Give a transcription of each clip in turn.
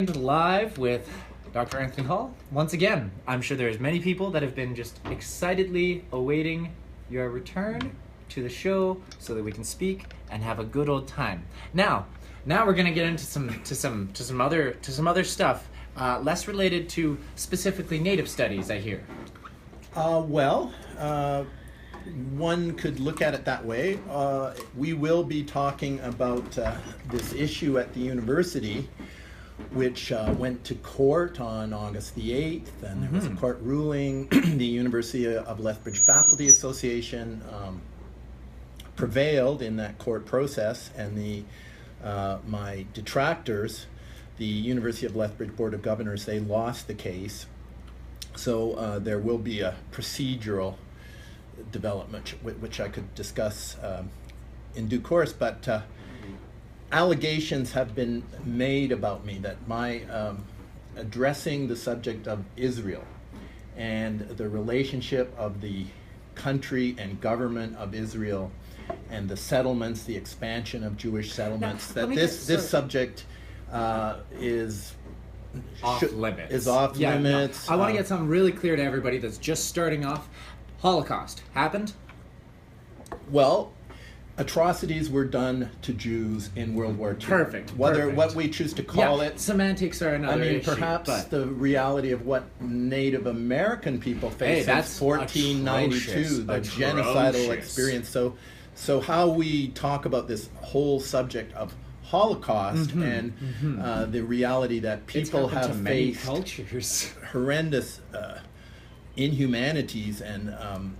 Live with Dr. Anthony Hall. Once again, I'm sure there's many people that have been just excitedly awaiting your return to the show so that we can speak and have a good old time. Now we're gonna get into some other stuff, less related to specifically Native studies, I hear. One could look at it that way. We will be talking about this issue at the university, which went to court on August the 8th, and there was a court ruling. The University of Lethbridge Faculty Association prevailed in that court process, and my detractors, the University of Lethbridge Board of Governors, they lost the case. So there will be a procedural development, which I could discuss in due course, but allegations have been made about me that my addressing the subject of Israel and the relationship of the country and government of Israel and the settlements, the expansion of Jewish settlements, now, that this subject is off limits. Is off limits. I want to get something really clear to everybody that's just starting off. Holocaust happened? Well, atrocities were done to Jews in World War II. Perfect. What we choose to call it. Semantics are another issue. Perhaps the reality of what Native American people faced since 1492, the genocidal experience. So how we talk about this whole subject of Holocaust and the reality that people have faced horrendous inhumanities and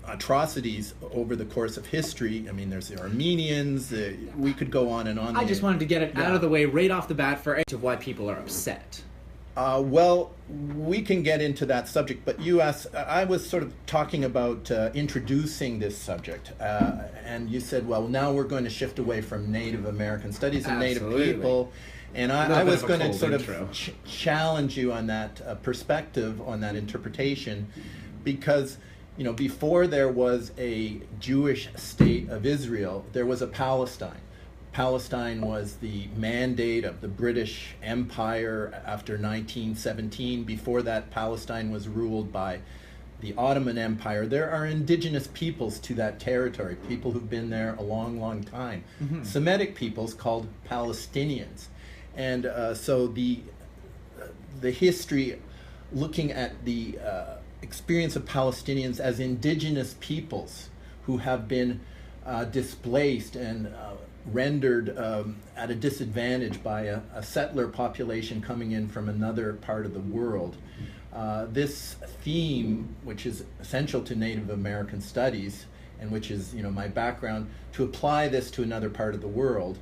atrocities over the course of history. I mean, there's the Armenians, we could go on and on. I just wanted to get it out of the way right off the bat for why people are upset. Well, we can get into that subject, but you asked, I was sort of talking about introducing this subject, and you said, well, now we're going to shift away from Native American studies and Native people. And I was going to sort of challenge you on that perspective, on that interpretation, because, you know, before there was a Jewish state of Israel, there was a Palestine. Palestine was the mandate of the British Empire after 1917. Before that, Palestine was ruled by the Ottoman Empire. There are indigenous peoples to that territory, people who've been there a long, long time. Semitic peoples called Palestinians. And so the history, looking at the experience of Palestinians as indigenous peoples who have been displaced and rendered at a disadvantage by a settler population coming in from another part of the world. This theme, which is essential to Native American studies, and which is, you know, my background, to apply this to another part of the world,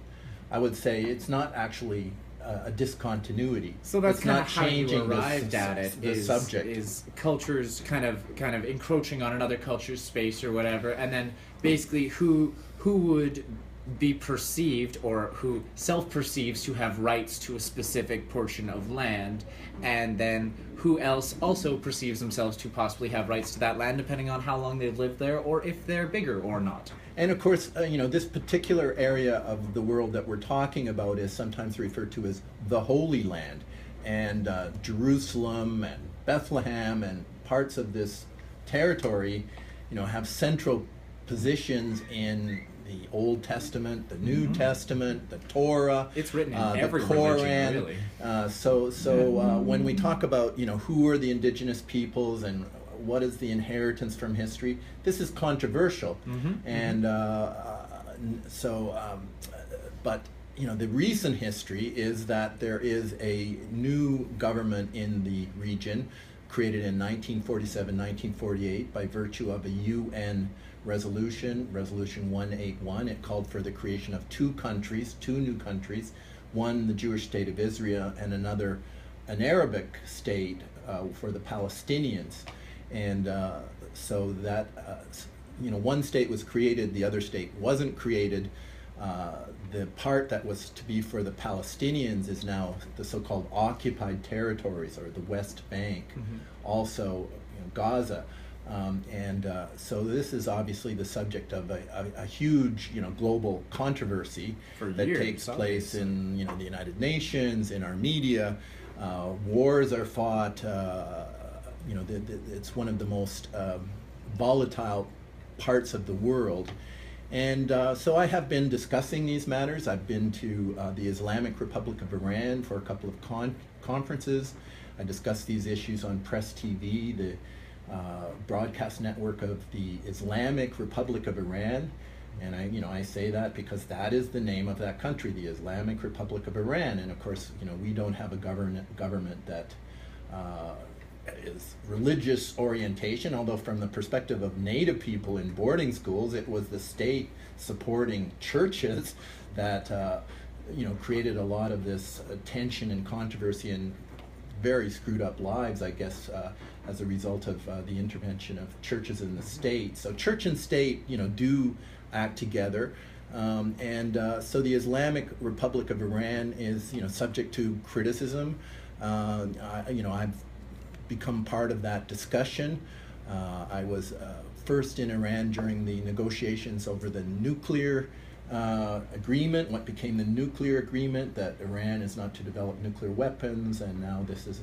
I would say it's not actually a discontinuity. So that's kind of how changing you arrived at it. The subject is cultures kind of encroaching on another culture's space or whatever, and then basically who would be perceived or who self-perceives to have rights to a specific portion of land, and then who else also perceives themselves to possibly have rights to that land depending on how long they've lived there or if they're bigger or not. And of course, you know, this particular area of the world that we're talking about is sometimes referred to as the Holy Land, and Jerusalem and Bethlehem and parts of this territory, you know, have central positions in the Old Testament, the New Testament, the Torah. It's written in every the Quran. Religion, really. So when we talk about, you know, who are the indigenous peoples and what is the inheritance from history, this is controversial. And but you know, the recent history is that there is a new government in the region created in 1947, 1948 by virtue of a UN resolution, Resolution 181. It called for the creation of two new countries, one the Jewish state of Israel and another an Arabic state for the Palestinians. And so that, you know, one state was created, the other state wasn't created. The part that was to be for the Palestinians is now the so-called occupied territories, or the West Bank, also, you know, Gaza. So this is obviously the subject of a huge, you know, global controversy that takes place in, you know, the United Nations, in our media. Wars are fought. It's one of the most volatile parts of the world. And so I have been discussing these matters. I've been to the Islamic Republic of Iran for a couple of conferences. I discussed these issues on Press TV, the broadcast network of the Islamic Republic of Iran. And I say that because that is the name of that country, the Islamic Republic of Iran. And of course, we don't have a government that is religious orientation, although from the perspective of Native people in boarding schools, it was the state supporting churches that created a lot of this tension and controversy and very screwed up lives, I guess, as a result of the intervention of churches in the state. So church and state, do act together. So the Islamic Republic of Iran is, subject to criticism. I've become part of that discussion. I was first in Iran during the negotiations over the nuclear agreement, what became the nuclear agreement, that Iran is not to develop nuclear weapons, and now this is,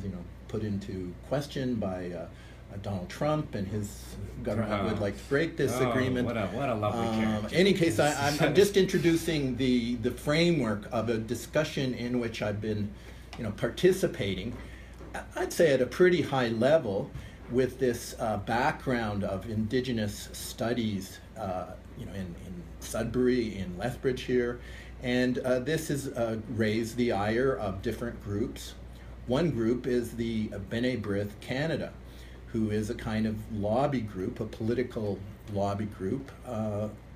put into question by Donald Trump, and his government would like to break this agreement. What a lovely character. In any case, I'm just introducing the framework of a discussion in which I've been, participating, I'd say at a pretty high level, with this background of Indigenous studies, in Sudbury, in Lethbridge here, and this has raised the ire of different groups. One group is the B'nai B'rith Canada, who is a kind of lobby group, a political lobby group,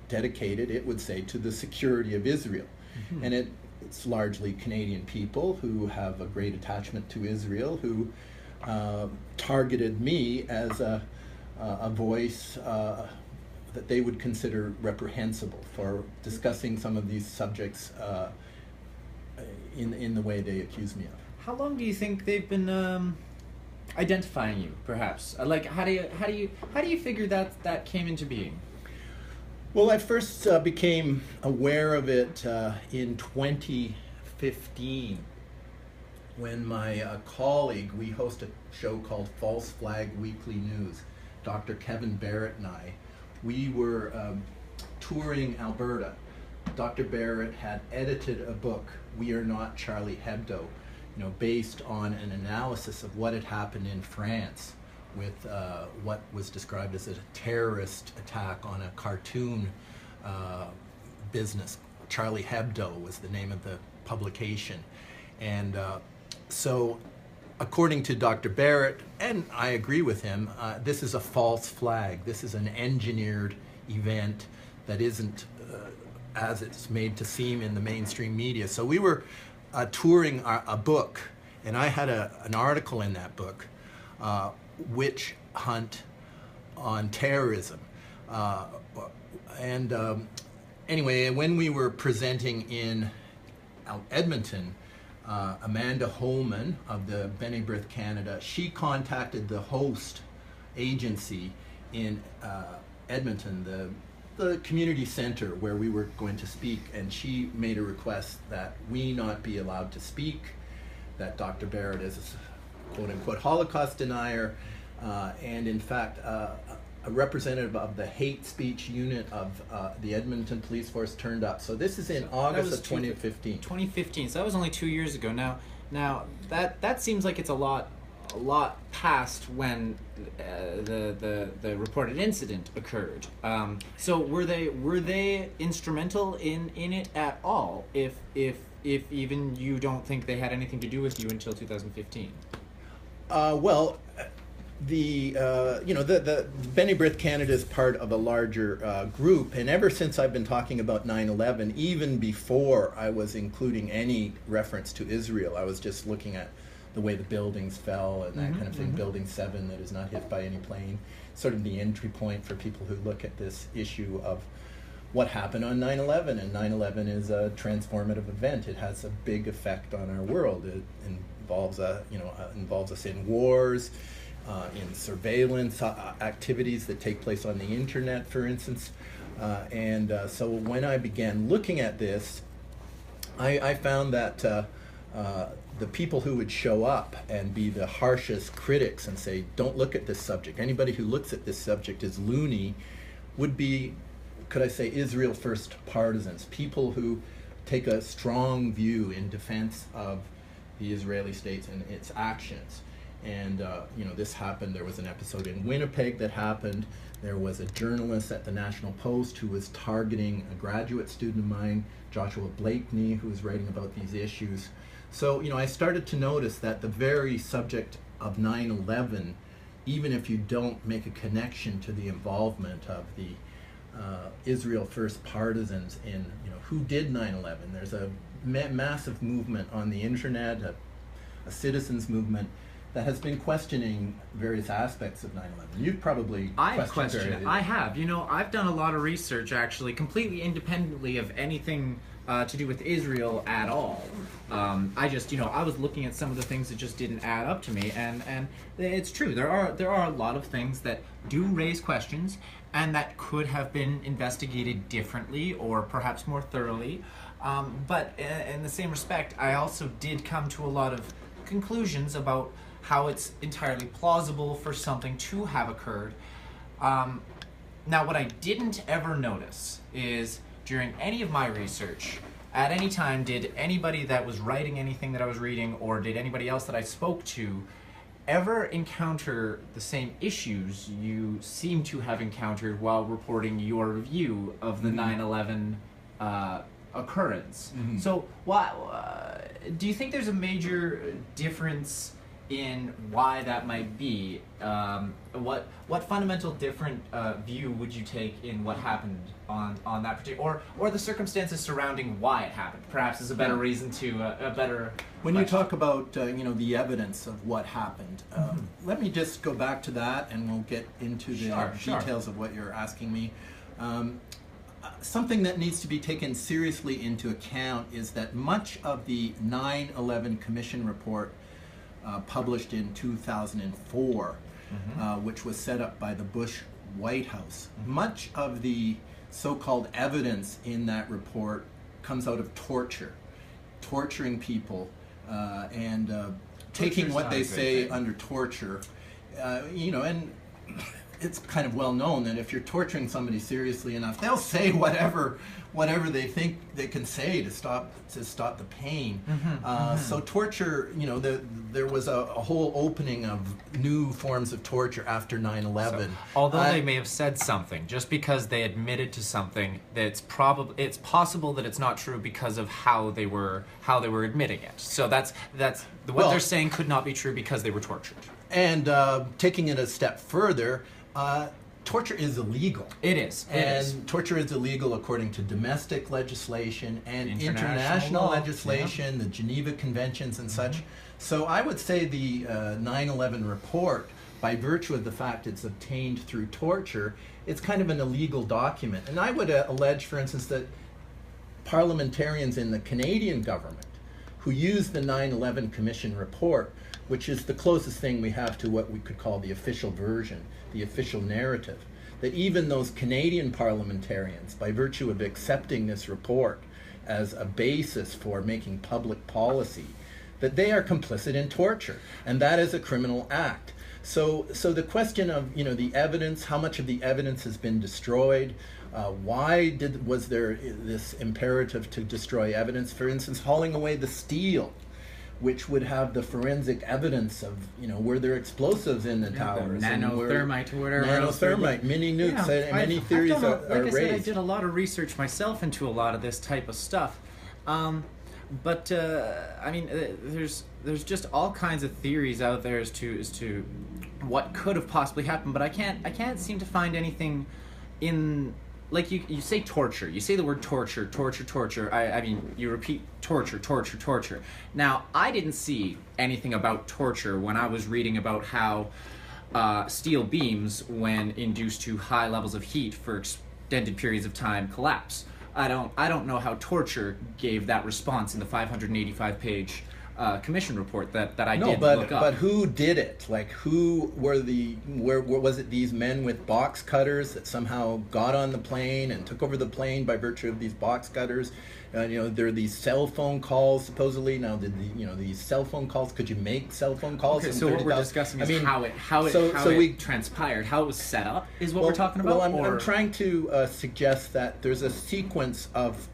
dedicated, it would say, to the security of Israel. Mm-hmm. And it's largely Canadian people who have a great attachment to Israel, who targeted me as a voice that they would consider reprehensible for discussing some of these subjects in the way they accuse me of. How long do you think they've been identifying you, perhaps? How do you figure that came into being? Well, I first became aware of it in 2015 when my colleague, we host a show called False Flag Weekly News, Dr. Kevin Barrett and I, we were touring Alberta. Dr. Barrett had edited a book, We Are Not Charlie Hebdo, based on an analysis of what had happened in France with what was described as a terrorist attack on a cartoon business. Charlie Hebdo was the name of the publication. And so, according to Dr. Barrett, and I agree with him, this is a false flag. This is an engineered event that isn't as it's made to seem in the mainstream media. So we were touring a book, and I had an article in that book, Witch Hunt on Terrorism. Anyway, when we were presenting in Edmonton, Amanda Holman of the B'nai B'rith Canada, she contacted the host agency in Edmonton, the community center where we were going to speak, and she made a request that we not be allowed to speak, that Dr. Barrett is a quote-unquote Holocaust denier, and in fact a representative of the hate speech unit of the Edmonton Police Force turned up. So this is in August of 2015. 2015, so that was only 2 years ago. Now that seems like it's a lot past when the reported incident occurred. So were they instrumental in it at all? If even you don't think they had anything to do with you until 2015? The B'nai B'rith Canada is part of a larger group, and ever since I've been talking about 9/11, even before I was including any reference to Israel, I was just looking at the way the buildings fell and that kind of thing. Building 7 that is not hit by any plane, sort of the entry point for people who look at this issue of what happened on 9/11. And 9/11 is a transformative event. It has a big effect on our world. It involves us in wars, in surveillance activities that take place on the internet, for instance. So when I began looking at this, I found that the people who would show up and be the harshest critics and say, don't look at this subject, anybody who looks at this subject is loony, would be, could I say, Israel First partisans, people who take a strong view in defense of the Israeli state and its actions. And this happened. There was an episode in Winnipeg that happened. There was a journalist at the National Post who was targeting a graduate student of mine, Joshua Blakeney, who was writing about these issues. So, I started to notice that the very subject of 9/11, even if you don't make a connection to the involvement of the Israel First partisans in, who did 9/11, there's a massive movement on the internet, a citizens movement that has been questioning various aspects of 9/11. You've probably questioned it. I have. I've done a lot of research, actually, completely independently of anything to do with Israel at all. I was looking at some of the things that just didn't add up to me, and it's true. There are a lot of things that do raise questions, and that could have been investigated differently or perhaps more thoroughly. But in the same respect, I also did come to a lot of conclusions about how it's entirely plausible for something to have occurred. Now, what I didn't ever notice is during any of my research, at any time, did anybody that was writing anything that I was reading, or did anybody else that I spoke to, ever encounter the same issues you seem to have encountered while reporting your review of the 9/11 occurrence? Mm-hmm. So, do you think there's a major difference in why that might be? What fundamental different view would you take in what happened on that particular, or the circumstances surrounding why it happened? Perhaps is a better reason to a better. When you talk about the evidence of what happened, let me just go back to that, and we'll get into the details of what you're asking me. Something that needs to be taken seriously into account is that much of the 9/11 Commission report published in 2004, which was set up by the Bush White House, much of the so-called evidence in that report comes out of torturing people, and taking what they say under torture, and it's kind of well known that if you're torturing somebody seriously enough, they'll say whatever they think they can say to stop the pain. So torture, there was a whole opening of new forms of torture after 9/11. So, although they may have said something, just because they admitted to something, it's possible that it's not true because of how they were admitting it. So that's what they're saying could not be true because they were tortured. And taking it a step further, torture is illegal. It is. Torture is illegal according to domestic legislation and international legislation, the Geneva Conventions and such. So I would say the 9/11 report, by virtue of the fact it's obtained through torture, it's kind of an illegal document. And I would allege, for instance, that parliamentarians in the Canadian government who use the 9/11 Commission report, which is the closest thing we have to what we could call the official version, the official narrative, that even those Canadian parliamentarians, by virtue of accepting this report as a basis for making public policy, that they are complicit in torture, and that is a criminal act. So the question of the evidence, how much of the evidence has been destroyed, why was there this imperative to destroy evidence? For instance, hauling away the steel, which would have the forensic evidence of, were there explosives in the towers? Nanothermite or whatever. Nanothermite, mini nukes, many theories are like I raised. said, I did a lot of research myself into a lot of this type of stuff. But there's just all kinds of theories out there as to what could have possibly happened, but I can't seem to find anything in. Like you say torture. You say the word torture. I mean, you repeat torture. Now, I didn't see anything about torture when I was reading about how steel beams, when induced to high levels of heat for extended periods of time, collapse. I don't know how torture gave that response in the 585-page commission report that I No, did but look up. but who did it? Like, who were where was it these men with box cutters that somehow got on the plane and took over the plane by virtue of these box cutters? There are these cell phone calls supposedly. Now, these cell phone calls? Could you make cell phone calls? Okay, from so what we're 30,000? discussing is I mean, how so we it transpired, how it was set up, is what we're talking about. Well, I'm or- trying to suggest that there's a sequence of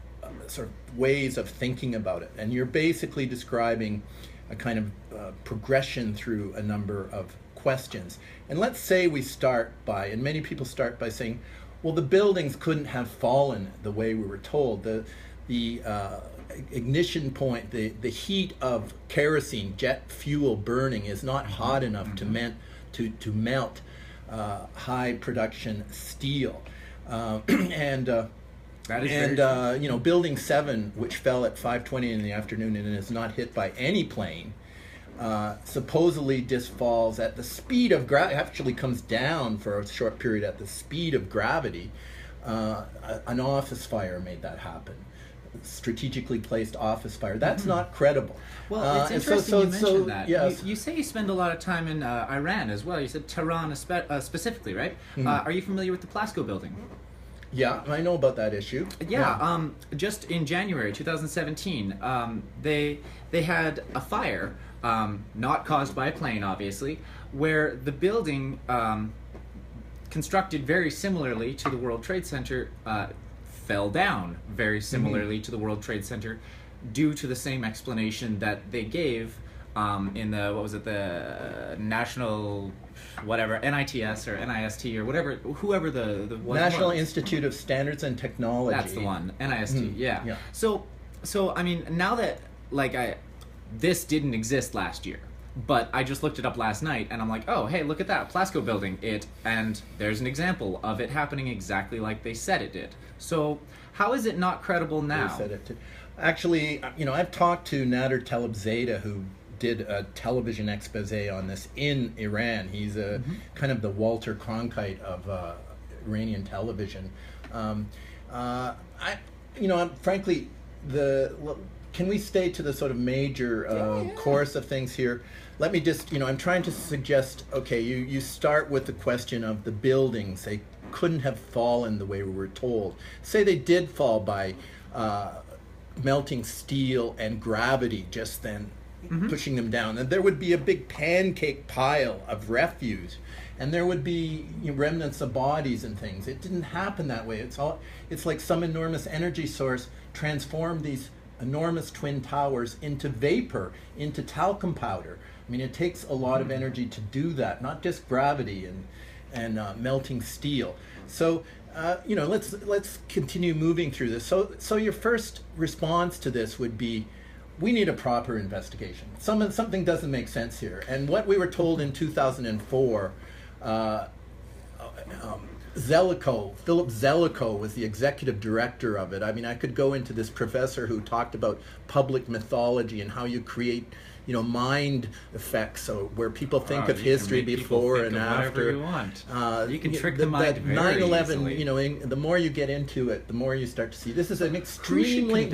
sort of ways of thinking about it, and you're basically describing a kind of progression through a number of questions. And let's say we start by, and many people start by saying, well, the buildings couldn't have fallen the way we were told. The ignition point, the heat of kerosene, jet fuel burning is not hot enough to melt high production steel. That is very true. Building 7, which fell at 5:20 in the afternoon and is not hit by any plane, supposedly just falls at the speed of gravity. Actually, comes down for a short period at the speed of gravity. An office fire made that happen. Strategically placed office fire. That's not credible. Well, it's and interesting you mentioned that. Yes. You say you spend a lot of time in Iran as well. You said Tehran specifically, right? Are you familiar with the Plasco building? Yeah, I know about that issue. Yeah, just in January 2017, they had a fire, not caused by a plane, obviously, where the building, constructed very similarly to the World Trade Center, fell down very similarly to the World Trade Center, due to the same explanation that they gave in the National, whatever, NITS or NIST or whatever, whoever the one National was. Institute of Standards and Technology. That's the one, NIST. Yeah. Yeah. So I mean, now that this didn't exist last year, but I just looked it up last night, and I'm like, oh, hey, look at that Plasco building. And there's an example of it happening exactly like they said it did. So how is it not credible now? They said it too. Actually, I've talked to Nader Talebzadeh, who did a television expose on this in Iran. He's kind of the Walter Cronkite of Iranian television. Frankly, can we stay to the sort of major course of things here? Let me just, I'm trying to suggest, okay, you start with the question of the buildings. They couldn't have fallen the way we were told. Say they did fall by melting steel and gravity just then, pushing them down. And there would be a big pancake pile of refuse, and there would be remnants of bodies and things. It didn't happen that way. It's like some enormous energy source transformed these enormous twin towers into vapor, into talcum powder. I mean, it takes a lot of energy to do that, not just gravity and melting steel. So, let's continue moving through this. So your first response to this would be, we need a proper investigation. Something doesn't make sense here. And what we were told in 2004, Philip Zelikow was the executive director of it. I mean, I could go into this professor who talked about public mythology and how you create, mind effects, so where people think of history before and after. Whatever you want. You can trick the mind very 9/11, easily. the more you get into it, the more you start to see this is an extremely.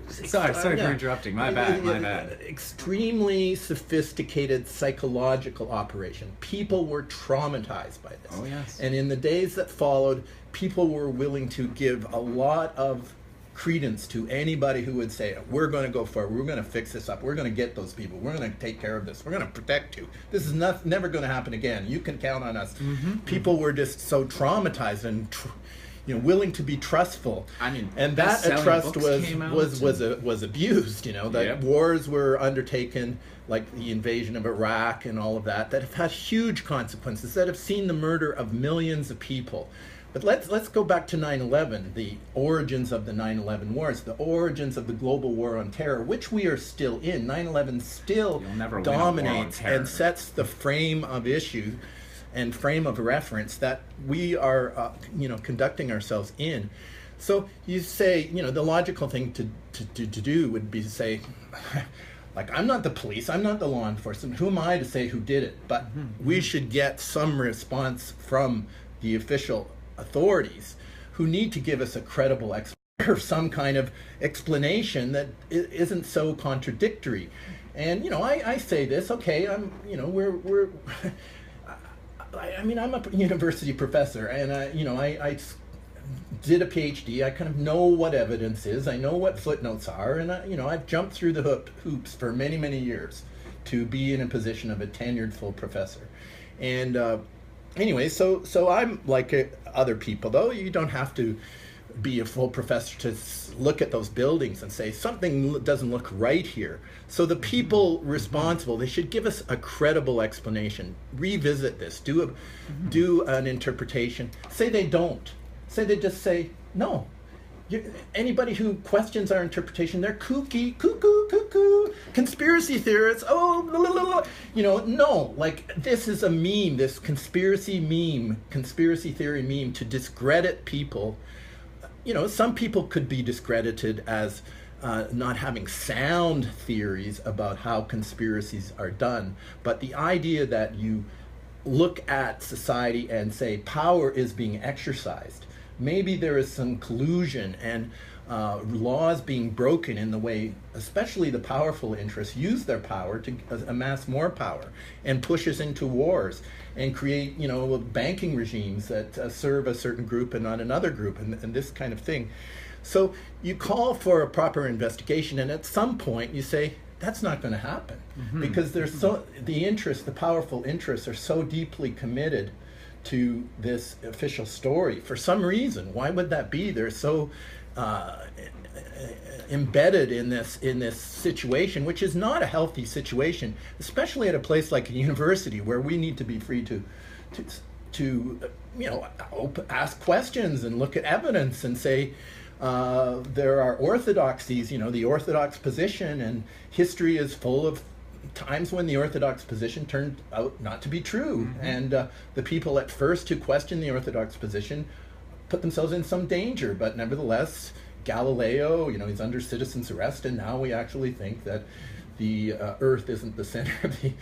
Sorry for interrupting. My bad. Extremely sophisticated psychological operation. People were traumatized by this. Oh, yes. And in the days that followed, people were willing to give a lot of credence to anybody who would say, we're going to go forward, we're going to fix this up, we're going to get those people, we're going to take care of this, we're going to protect you. This is never going to happen again. You can count on us. People were just so traumatized and willing to be trustful. I mean, and that trust was abused. That Yep. wars were undertaken, like the invasion of Iraq and all of that have had huge consequences, that have seen the murder of millions of people. But let's go back to 9/11, the origins of the 9/11 wars, the origins of the global war on terror, which we are still in. 9/11 still dominates and sets the frame of issue and frame of reference that we are, conducting ourselves in. So you say, the logical thing to do would be to say, like, I'm not the police, I'm not the law enforcement, who am I to say who did it? But we should get some response from the official authorities who need to give us a credible explanation. some kind of explanation that isn't so contradictory. And I say this, okay, we're I mean, I'm a university professor, and I did a PhD. I kind of know what evidence is. I know what footnotes are, and I've jumped through the hoops for many, many years to be in a position of a tenured full professor. And anyway, so I'm like other people, though. You don't have to be a full professor to look at those buildings and say something doesn't look right here. So the people responsible, they should give us a credible explanation. Revisit this. Do an interpretation. Say they don't. Say they just say no. Anybody who questions our interpretation, they're kooky, cuckoo, conspiracy theorists. Oh, blah, blah, blah. No. Like, this is a meme. This conspiracy theory meme to discredit people. Some people could be discredited as not having sound theories about how conspiracies are done. But the idea that you look at society and say power is being exercised, maybe there is some collusion and laws being broken in the way, especially the powerful interests use their power to amass more power and push us into wars and create, banking regimes that serve a certain group and not another group, and this kind of thing. So you call for a proper investigation, and at some point you say, that's not going to happen, because there's the powerful interests are so deeply committed to this official story for some reason. Why would that be? They're so embedded in this situation, which is not a healthy situation, especially at a place like a university where we need to be free to ask questions and look at evidence and say there are orthodoxies, the orthodox position, and history is full of times when the orthodox position turned out not to be true, and the people at first who questioned the orthodox position put themselves in some danger, but nevertheless Galileo, he's under citizen's arrest, and now we actually think that the Earth isn't the center of the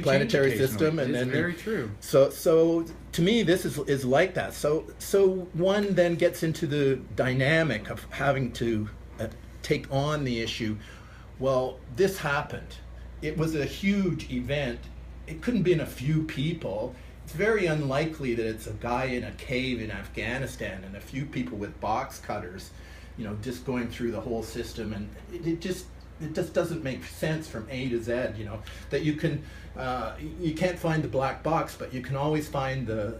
planetary system, and then very true. So to me, this is like that. So one then gets into the dynamic of having to take on the issue. Well, this happened. It was a huge event. It couldn't be in a few people. It's very unlikely that it's a guy in a cave in Afghanistan and a few people with box cutters, just going through the whole system. And it just doesn't make sense from A to Z, that you can't find the black box, but you can always find the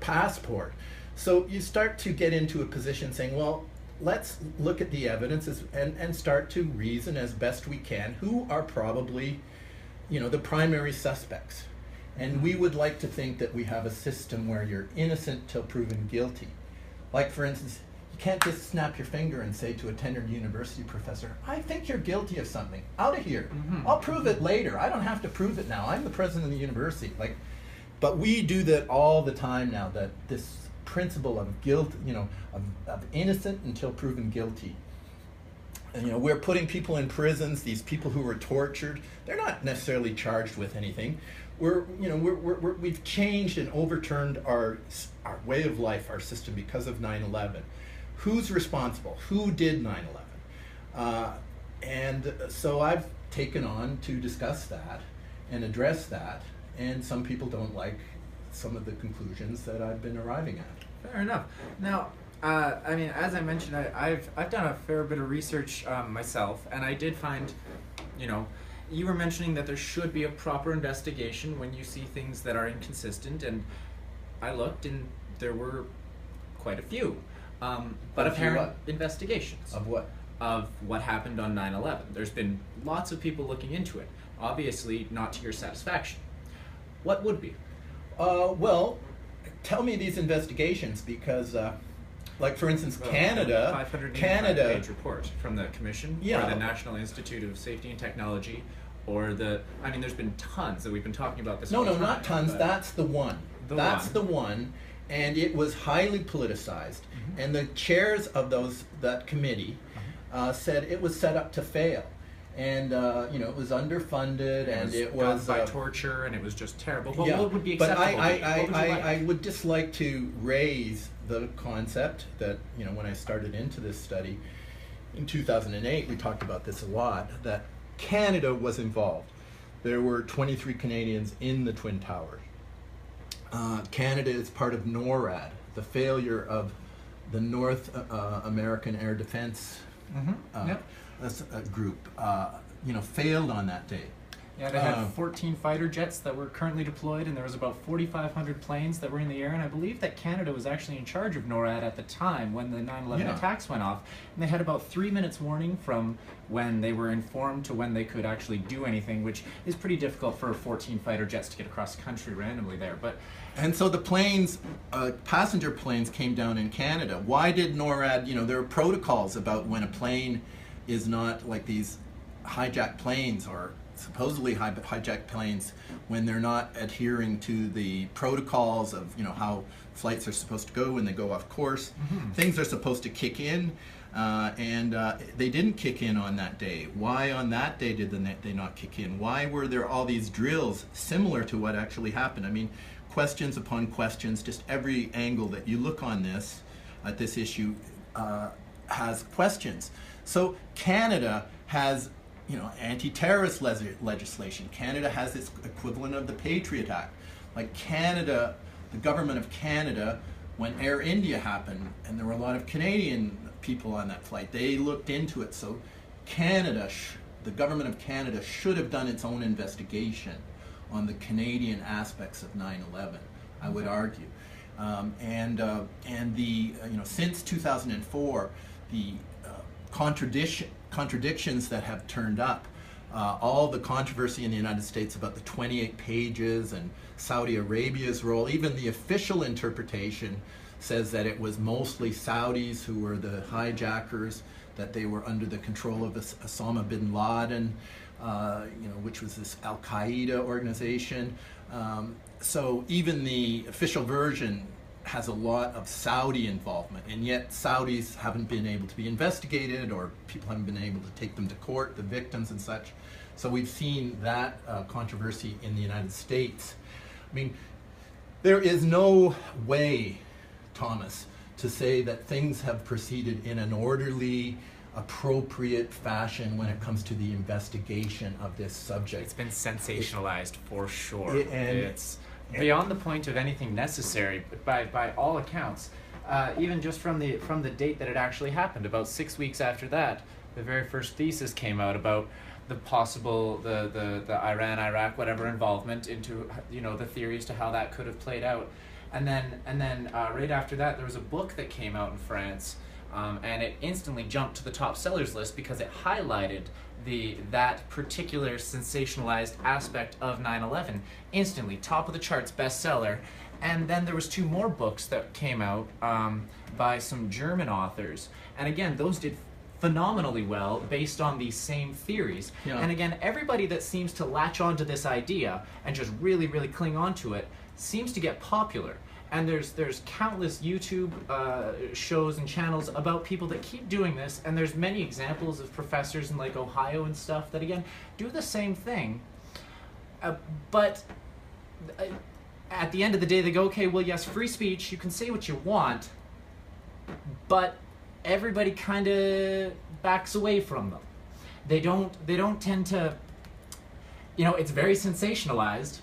passport. So you start to get into a position saying, well, let's look at the evidence and start to reason as best we can who are probably, the primary suspects. And we would like to think that we have a system where you're innocent till proven guilty. Like, for instance, you can't just snap your finger and say to a tenured university professor, I think you're guilty of something. Out of here. I'll prove it later. I don't have to prove it now. I'm the president of the university. But we do that all the time now, that this principle of guilt, of innocent until proven guilty. And, we're putting people in prisons, these people who were tortured. They're not necessarily charged with anything. We've changed and overturned our way of life, our system, because of 9/11. Who's responsible? Who did 9/11? And so I've taken on to discuss that and address that. And some people don't like some of the conclusions that I've been arriving at. Fair enough. Now, as I mentioned, I've done a fair bit of research myself, and I did find, you were mentioning that there should be a proper investigation when you see things that are inconsistent, and I looked, and there were quite a few, but apparent investigations. Of what? Of what happened on 9/11. There's been lots of people looking into it. Obviously, not to your satisfaction. What would be? Well, tell me these investigations, because, like, for instance, Canada... 585-page report from the Commission, or the National Institute of Safety and Technology, or there's been tons that we've been talking about this whole time. No, not tons. That's the one. The one. And it was highly politicized. And the chairs of that committee said it was set up to fail. And, it was underfunded, and it was... by torture, and it was just terrible. Well, what would be acceptable? But I would just like to raise the concept that, when I started into this study in 2008, we talked about this a lot, that Canada was involved. There were 23 Canadians in the Twin Towers. Canada is part of NORAD, the failure of the North American Air Defense group, failed on that day. Yeah, they had 14 fighter jets that were currently deployed, and there was about 4,500 planes that were in the air, and I believe that Canada was actually in charge of NORAD at the time when the 9/11 attacks went off, and they had about 3 minutes warning from when they were informed to when they could actually do anything, which is pretty difficult for 14 fighter jets to get across the country randomly there. And so the planes, passenger planes, came down in Canada. Why did NORAD, there are protocols about when a plane is not, like these hijacked planes or supposedly hijacked planes, when they're not adhering to the protocols of how flights are supposed to go when they go off course. Things are supposed to kick in, and they didn't kick in on that day. Why on that day did they not kick in? Why were there all these drills similar to what actually happened? I mean, questions upon questions, just every angle that you look on this, at this issue, has questions. So Canada has anti-terrorist legislation. Canada has its equivalent of the Patriot Act. Like Canada, the government of Canada, when Air India happened, and there were a lot of Canadian people on that flight, they looked into it. So Canada, the government of Canada should have done its own investigation on the Canadian aspects of 9/11, I would argue. And the, since 2004, the contradictions that have turned up, all the controversy in the United States about the 28 pages and Saudi Arabia's role, even the official interpretation says that it was mostly Saudis who were the hijackers, that they were under the control of Osama bin Laden, which was this Al-Qaeda organization. So even the official version has a lot of Saudi involvement, and yet Saudis haven't been able to be investigated, or people haven't been able to take them to court, the victims and such. So we've seen that controversy in the United States. I mean, there is no way, Thomas, to say that things have proceeded in an orderly, appropriate fashion when it comes to the investigation of this subject. It's been sensationalized for sure. It's beyond the point of anything necessary, but by all accounts, even just from the date that it actually happened, about 6 weeks after that, the very first thesis came out about the possible the Iran, Iraq, whatever involvement into the theories to how that could have played out, and then right after that there was a book that came out in France, and it instantly jumped to the top sellers list because it highlighted that particular sensationalized aspect of 9/11. Instantly top of the charts, bestseller. And then there was 2 more books that came out by some German authors, and again those did phenomenally well based on these same theories. And again, everybody that seems to latch onto this idea and just really cling on to it seems to get popular. And there's countless YouTube shows and channels about people that keep doing this, and there's many examples of professors in like Ohio and stuff that again do the same thing, but at the end of the day they go, okay, well yes, free speech, you can say what you want, but everybody kind of backs away from them. They don't tend to, it's very sensationalized,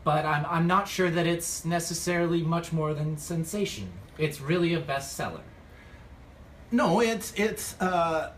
but I'm not sure that it's necessarily much more than sensation. It's really a bestseller. No, it's a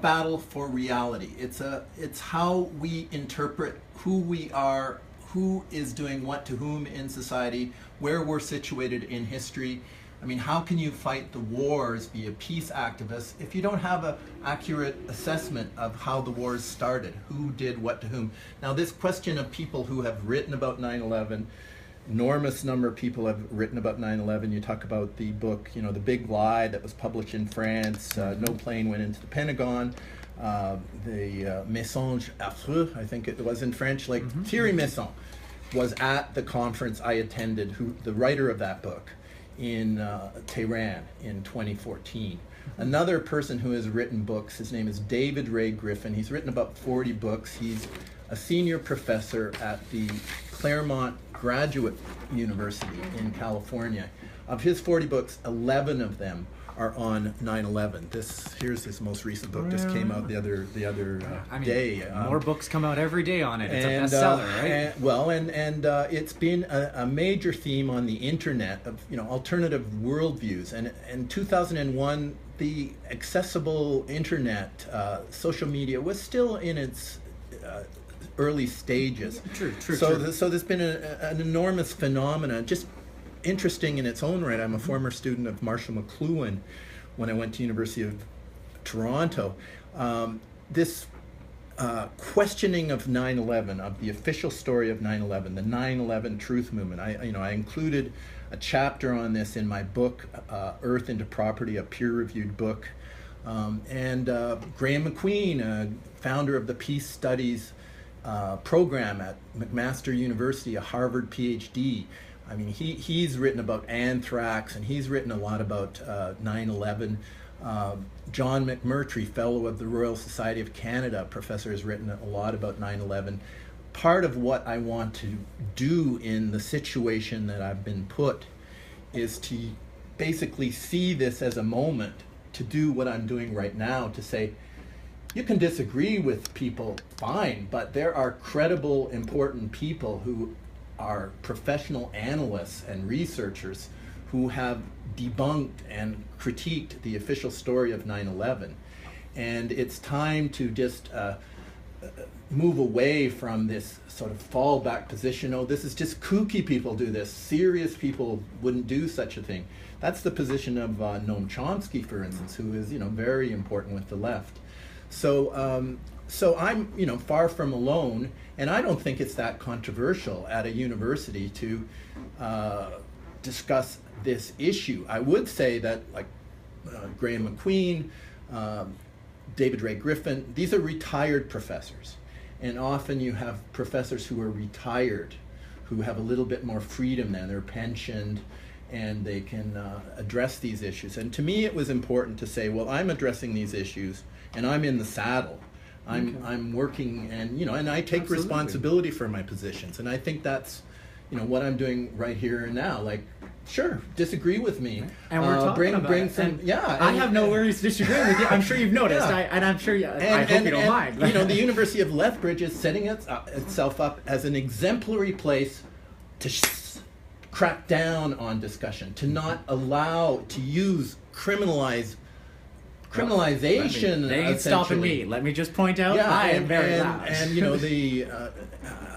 battle for reality. It's how we interpret who we are, who is doing what to whom in society, where we're situated in history. I mean, how can you fight the wars, be a peace activist, if you don't have an accurate assessment of how the wars started, who did what to whom? Now, this question of people who have written about 9/11, enormous number of people have written about 9/11. You talk about the book, The Big Lie, that was published in France. No plane went into the Pentagon. The Mensonge Affreux, I think it was in French. Thierry Meyssan was at the conference I attended, the writer of that book, in Tehran in 2014. Another person who has written books, his name is David Ray Griffin. He's written about 40 books. He's a senior professor at the Claremont Graduate University in California. Of his 40 books, 11 of them are on 9/11. Here's his most recent book. Just came out the other day. More books come out every day on it. It's a bestseller, right? It's been a major theme on the internet of alternative worldviews. And in 2001, the accessible internet, social media was still in its early stages. True. So there's been an enormous phenomenon, just interesting in its own right. I'm a former student of Marshall McLuhan when I went to University of Toronto. This questioning of 9/11, of the official story of 9/11, the 9/11 truth movement. I included a chapter on this in my book, Earth into Property, a peer-reviewed book. And Graham McQueen, founder of the Peace Studies program at McMaster University, a Harvard PhD. I mean, he's written about anthrax, and he's written a lot about 9/11. John McMurtry, fellow of the Royal Society of Canada, professor, has written a lot about 9/11. Part of what I want to do in the situation that I've been put is to basically see this as a moment to do what I'm doing right now, to say, you can disagree with people, fine, but there are credible, important people who are professional analysts and researchers who have debunked and critiqued the official story of 9/11. And it's time to just move away from this sort of fallback position. Oh, this is just kooky people do this. Serious people wouldn't do such a thing. That's the position of Noam Chomsky, for instance, who is very important with the left. So I'm far from alone, and I don't think it's that controversial at a university to discuss this issue. I would say that, like Graham McQueen, David Ray Griffin, these are retired professors, and often you have professors who are retired, who have a little bit more freedom than they're pensioned, and they can address these issues. And to me, it was important to say, well, I'm addressing these issues, and I'm in the saddle. I'm working, and I take responsibility for my positions, and I think that's what I'm doing right here and now. Like, sure, disagree with me, and we're talking about bring it. some. I have no worries disagreeing with you. I'm sure you've noticed, and I'm sure I hope you don't mind. The University of Lethbridge is setting itself up as an exemplary place to crack down on discussion, to not allow, to use criminalization. They ain't stopping me. Let me just point out, I am very loud. And the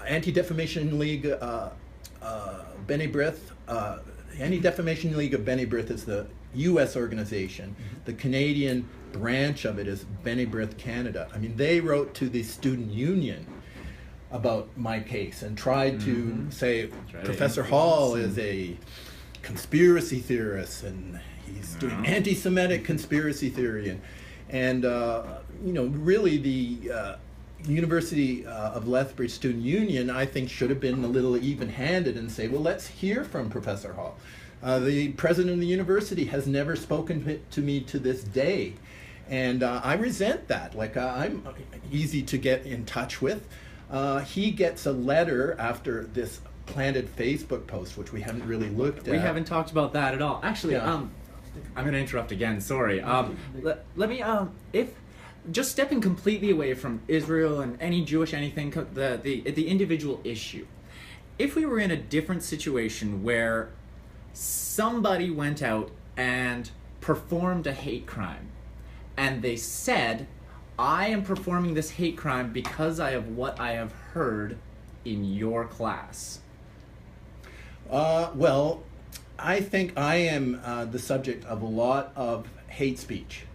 Anti-Defamation League, B'nai B'rith, Anti-Defamation League of B'nai B'rith is the U.S. organization. Mm-hmm. The Canadian branch of it is B'nai B'rith Canada. I mean, they wrote to the student union about my case and tried to say Professor Hall is a conspiracy theorist and he's doing anti-Semitic conspiracy theory, and really the University of Lethbridge Student Union, I think, should have been a little even-handed and say, well, let's hear from Professor Hall. The president of the university has never spoken to me to this day, and I resent that. Like, I'm easy to get in touch with. He gets a letter after this planted Facebook post, which we haven't really looked at. We haven't talked about that at all. Actually, I'm going to interrupt again. Sorry. Let me, if just stepping completely away from Israel and any Jewish anything, the individual issue. If we were in a different situation where somebody went out and performed a hate crime, and they said, I am performing this hate crime because of what I have heard in your class. Well, I think I am the subject of a lot of hate speech.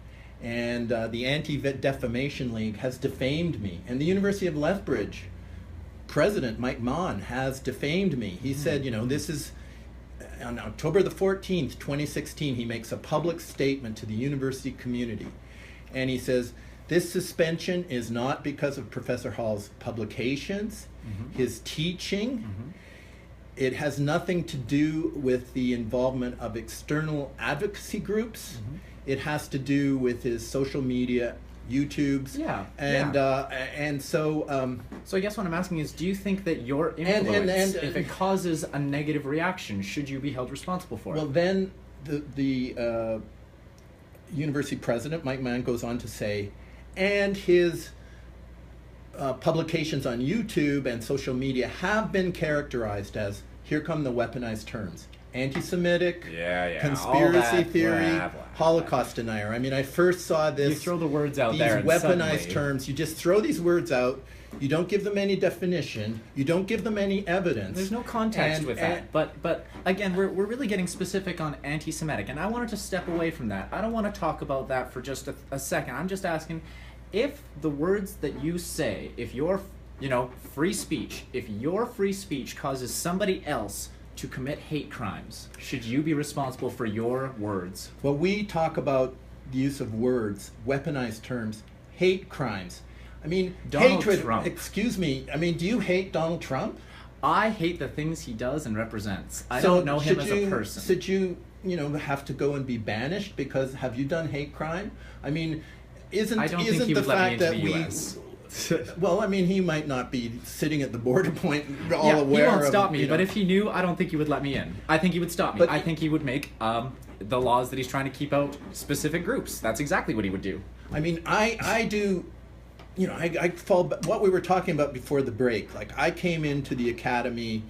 And the Anti-Defamation League has defamed me. And the University of Lethbridge president, Mike Mon, has defamed me. He said, this is, on October the 14th, 2016, he makes a public statement to the university community. And he says, this suspension is not because of Professor Hall's publications, his teaching. It has nothing to do with the involvement of external advocacy groups. It has to do with his social media YouTubes. Yeah, And so. So I guess what I'm asking is, do you think that your influence, if it causes a negative reaction, should you be held responsible for it? Well, then the university president, Mike Mann, goes on to say, and his publications on YouTube and social media have been characterized as, here come the weaponized terms, anti-Semitic, conspiracy theory, Holocaust denier. I mean, I first saw this. You throw the words out these there. These weaponized terms. You just throw these words out. You don't give them any definition. You don't give them any evidence. There's no context with that. But again, we're really getting specific on anti-Semitic, and I wanted to step away from that. I don't want to talk about that for just a second. I'm just asking, if the words that you say, if your free speech, if your free speech causes somebody else to commit hate crimes, should you be responsible for your words? Well, we talk about the use of words, weaponized terms, hate crimes. I mean, Donald hatred. Trump. Excuse me. I mean, do you hate Donald Trump? I hate the things he does and represents. I don't know him as a person. Should you, have to go and be banished because have you done hate crime? I mean, isn't the fact that we? Well, I mean, he might not be sitting at the border point all aware. He won't stop me, but if he knew, I don't think he would let me in. I think he would stop me. But I think he would make the laws that he's trying to keep out specific groups. That's exactly what he would do. I mean, I do. I fall. What we were talking about before the break, like I came into the academy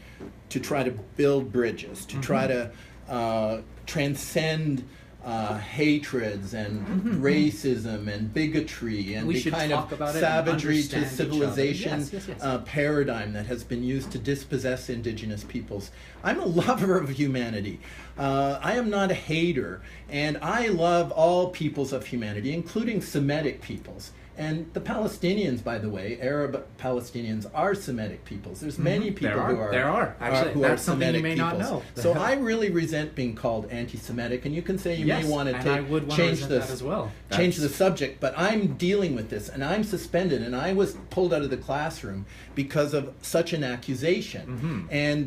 to try to build bridges, to try to transcend hatreds and racism and bigotry and the kind of savagery to civilization paradigm that has been used to dispossess indigenous peoples. I'm a lover of humanity. I am not a hater, and I love all peoples of humanity, including Semitic peoples. And the Palestinians, by the way, Arab Palestinians are Semitic peoples. There's many people who are actually who that's are something Semitic you may peoples. not know. So I really resent being called anti-Semitic, and you can say you may want to change this as well. Change the subject, but I'm dealing with this, and I'm suspended, and I was pulled out of the classroom because of such an accusation, and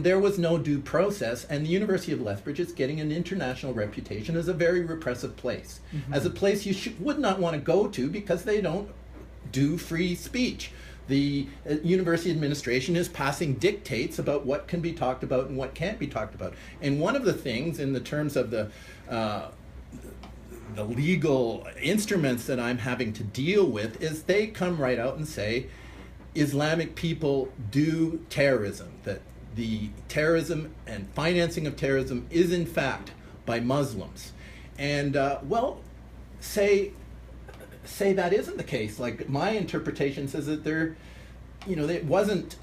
there was no due process. And the University of Lethbridge is getting an international reputation as a very repressive place, as a place you would not want to go to because they don't do free speech. The university administration is passing dictates about what can be talked about and what can't be talked about. And one of the things, in the terms of the legal instruments that I'm having to deal with, is they come right out and say Islamic people do terrorism, that the terrorism and financing of terrorism is in fact by Muslims. And say that isn't the case. Like, my interpretation says that it wasn't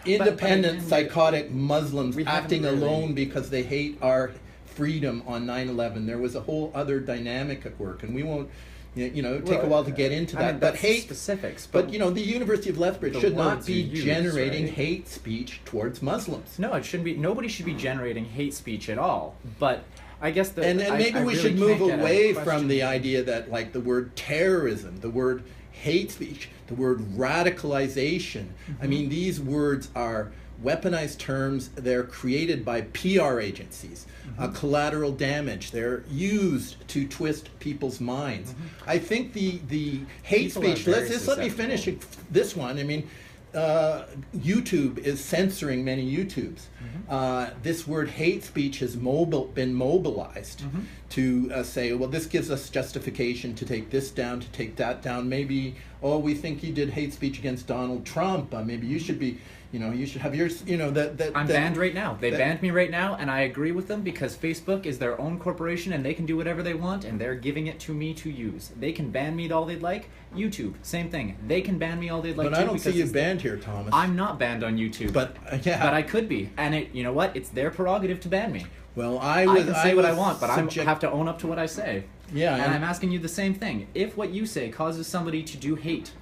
independent psychotic Muslims acting alone because they hate our freedom on 9/11. There was a whole other dynamic at work, and we won't take a while to get into that. But hate specifics. But the University of Lethbridge should not be generating hate speech towards Muslims. No, it shouldn't be. Nobody should be generating hate speech at all. But I guess maybe we should move away from the idea that, like, the word terrorism, the word hate speech, the word radicalization. I mean, these words are weaponized terms. They're created by PR agencies, collateral damage. They're used to twist people's minds. I think the hate speech. Let me finish this one. I mean, YouTube is censoring many YouTubes. This word hate speech has been mobilized to say, well, this gives us justification to take this down, to take that down. Maybe, we think you did hate speech against Donald Trump. Maybe you should be, you should have yours, I'm banned right now. They banned me right now, and I agree with them because Facebook is their own corporation and they can do whatever they want, and they're giving it to me to use. They can ban me all they'd like. YouTube, same thing. They can ban me all they'd like. But I don't see you banned here, Thomas. I'm not banned on YouTube. But I could be, and you know what? It's their prerogative to ban me. Well, I can say what I want, but I have to own up to what I say. Yeah, and I'm asking you the same thing. If what you say causes somebody to do hate,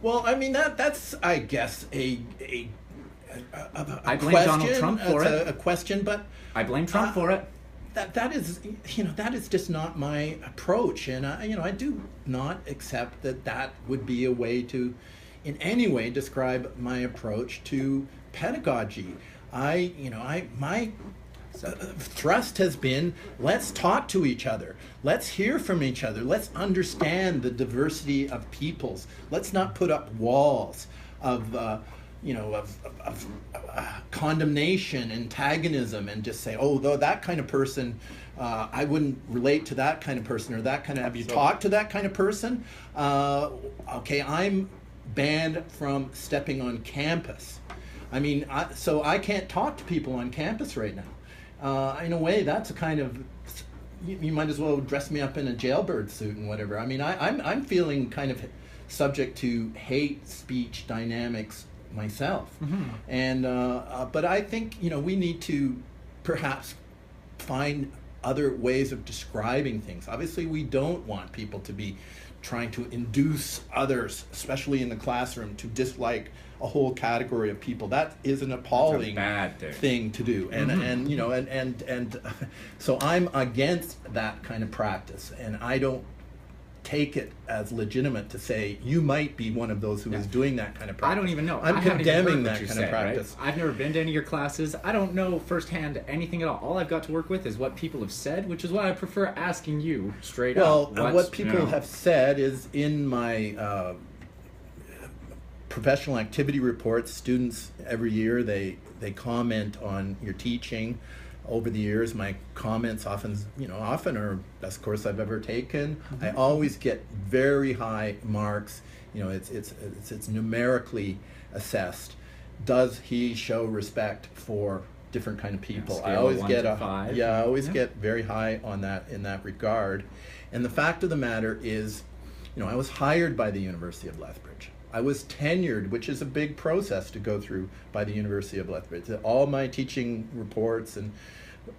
well, I mean that's I guess a I blame question, Donald Trump for it. A question, but I blame Trump for it. That is that is just not my approach, and I do not accept that would be a way to, in any way, describe my approach to pedagogy. My thrust has been, let's talk to each other. Let's hear from each other. Let's understand the diversity of peoples. Let's not put up walls of condemnation, antagonism, and just say, oh, though that kind of person, I wouldn't relate to that kind of person, or that kind of, have you talked to that kind of person? Okay, I'm banned from stepping on campus. I mean, so I can't talk to people on campus right now. In a way, that's a kind of, you might as well dress me up in a jailbird suit and whatever. I mean, I'm feeling kind of subject to hate speech dynamics myself. Mm-hmm. And but I think, we need to perhaps find other ways of describing things. Obviously, we don't want people to be trying to induce others, especially in the classroom, to dislike a whole category of people. That is an appalling bad thing to do. And and so I'm against that kind of practice, and I don't take it as legitimate to say you might be one of those who is doing that kind of practice. I don't even know. I'm condemning that kind said, of practice. Right? I've never been to any of your classes. I don't know firsthand anything at all. All I've got to work with is what people have said, which is why I prefer asking you straight up. Well, what people have said is in my professional activity reports. Students every year they comment on your teaching. Over the years, my comments often are best course I've ever taken. Mm-hmm. I always get very high marks. It's numerically assessed. Does he show respect for different kind of people? I always get get very high on that in that regard. And the fact of the matter is, I was hired by the University of Lethbridge. I was tenured, which is a big process to go through by the University of Lethbridge. All my teaching reports and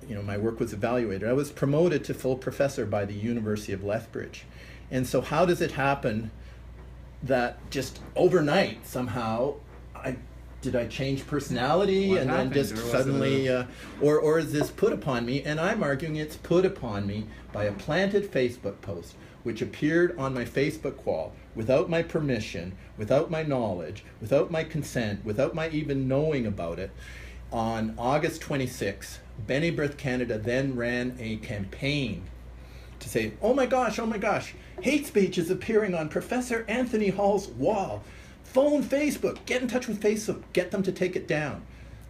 my work was evaluated. I was promoted to full professor by the University of Lethbridge. And so how does it happen that just overnight somehow did I change personality what and happened? Then just suddenly, or is this put upon me? And I'm arguing it's put upon me by a planted Facebook post, which appeared on my Facebook wall without my permission, without my knowledge, without my consent, without my even knowing about it. On August 26, Benny-Brith Canada then ran a campaign to say, oh my gosh, hate speech is appearing on Professor Anthony Hall's wall. Phone Facebook, get in touch with Facebook, get them to take it down.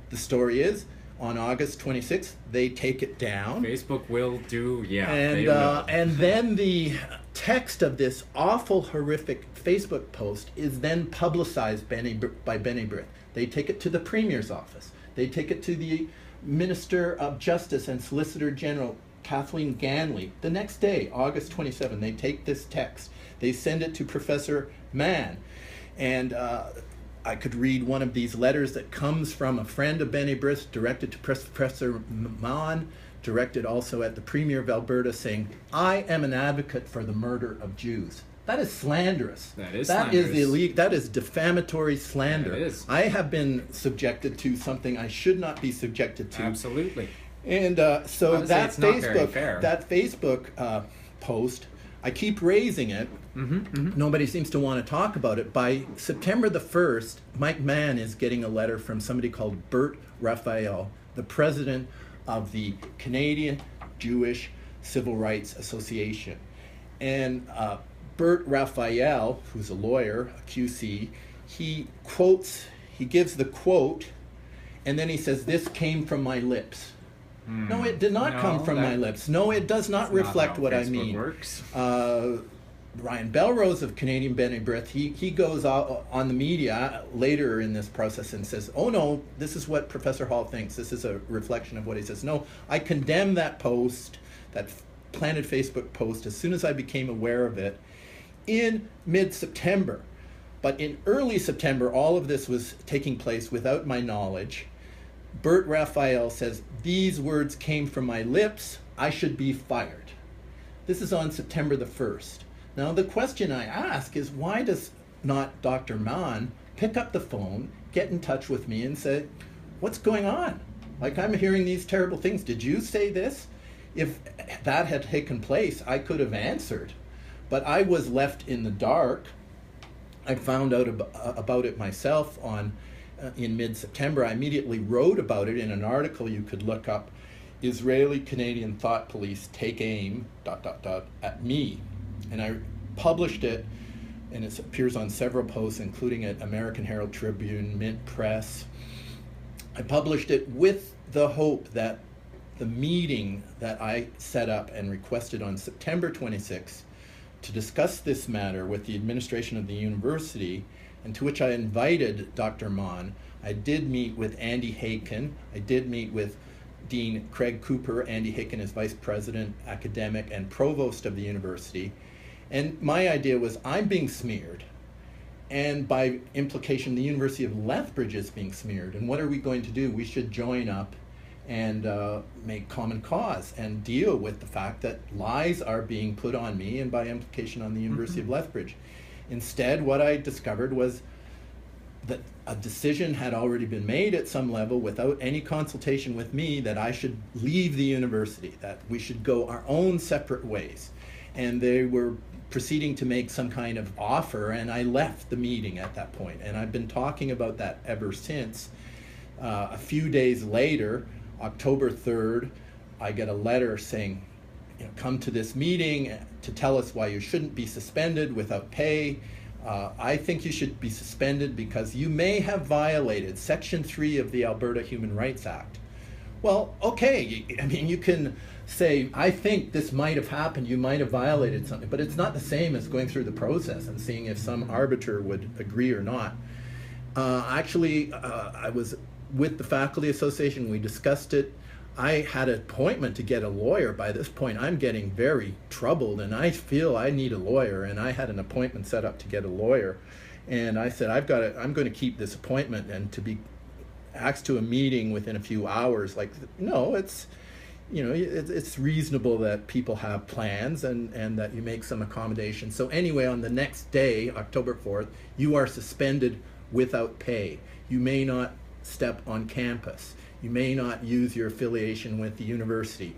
The story is, on August 26th, they take it down. Facebook will do, and then the text of this awful, horrific Facebook post is then publicized by Benny-Brith. They take it to the Premier's office. They take it to the Minister of Justice and Solicitor General, Kathleen Ganley. The next day, August 27, they take this text. They send it to Professor Mann. And I could read one of these letters that comes from a friend of Benny-Brith, directed to Professor Mann, directed also at the Premier of Alberta, saying, I am an advocate for the murder of Jews. That is slanderous. That is illegal. That is defamatory slander. Yeah, it is. I have been subjected to something I should not be subjected to. Absolutely. And so that Facebook post, I keep raising it. Mm-hmm, mm-hmm. Nobody seems to want to talk about it. By September the 1st, Mike Mann is getting a letter from somebody called Bert Raphael, the president of the Canadian Jewish Civil Rights Association. And Bert Raphael, who's a lawyer, a QC, he gives the quote, and then he says, this came from my lips. No, it did not come from my lips. No, it does not reflect what I mean. Works. Ryan Belrose of Canadian Benny-Brith, he goes out on the media later in this process and says, oh no, this is what Professor Hall thinks. This is a reflection of what he says. No, I condemn that post, that planted Facebook post, as soon as I became aware of it in mid-September. But in early September, all of this was taking place without my knowledge. Bert Raphael says, these words came from my lips, I should be fired. This is on September the 1st. Now the question I ask is, why does not Dr. Mann pick up the phone, get in touch with me and say, what's going on? Like, I'm hearing these terrible things. Did you say this? If that had taken place, I could have answered. But I was left in the dark. I found out about it myself in mid-September. I immediately wrote about it in an article you could look up Israeli Canadian thought police take aim ... at me. And I published it, and it appears on several posts, including at American Herald Tribune, Mint Press. I published it with the hope that the meeting that I set up and requested on September 26th to discuss this matter with the administration of the university, and to which I invited Dr. Mon. I did meet with Andy Haken. I did meet with Dean Craig Cooper. Andy Haken is vice president, academic, and provost of the university. And my idea was, I'm being smeared, and by implication, the University of Lethbridge is being smeared. And what are we going to do? We should join up and make common cause and deal with the fact that lies are being put on me and by implication on the University of Lethbridge. Instead, what I discovered was that a decision had already been made at some level without any consultation with me that I should leave the university, that we should go our own separate ways. And they were proceeding to make some kind of offer, and I left the meeting at that point. And I've been talking about that ever since. A few days later, October 3rd, I get a letter saying, come to this meeting to tell us why you shouldn't be suspended without pay. I think you should be suspended because you may have violated Section 3 of the Alberta Human Rights Act. Well, okay, I mean, you can say, I think this might have happened, you might have violated something, but it's not the same as going through the process and seeing if some arbiter would agree or not. I was with the Faculty Association, we discussed it. I had an appointment to get a lawyer. By this point, I'm getting very troubled, and I feel I need a lawyer, and I had an appointment set up to get a lawyer. And I said, I'm going to keep this appointment, and to be asked to a meeting within a few hours, like, no, it's reasonable that people have plans and that you make some accommodations. So anyway, on the next day, October 4th, you are suspended without pay. You may not step on campus. You may not use your affiliation with the university.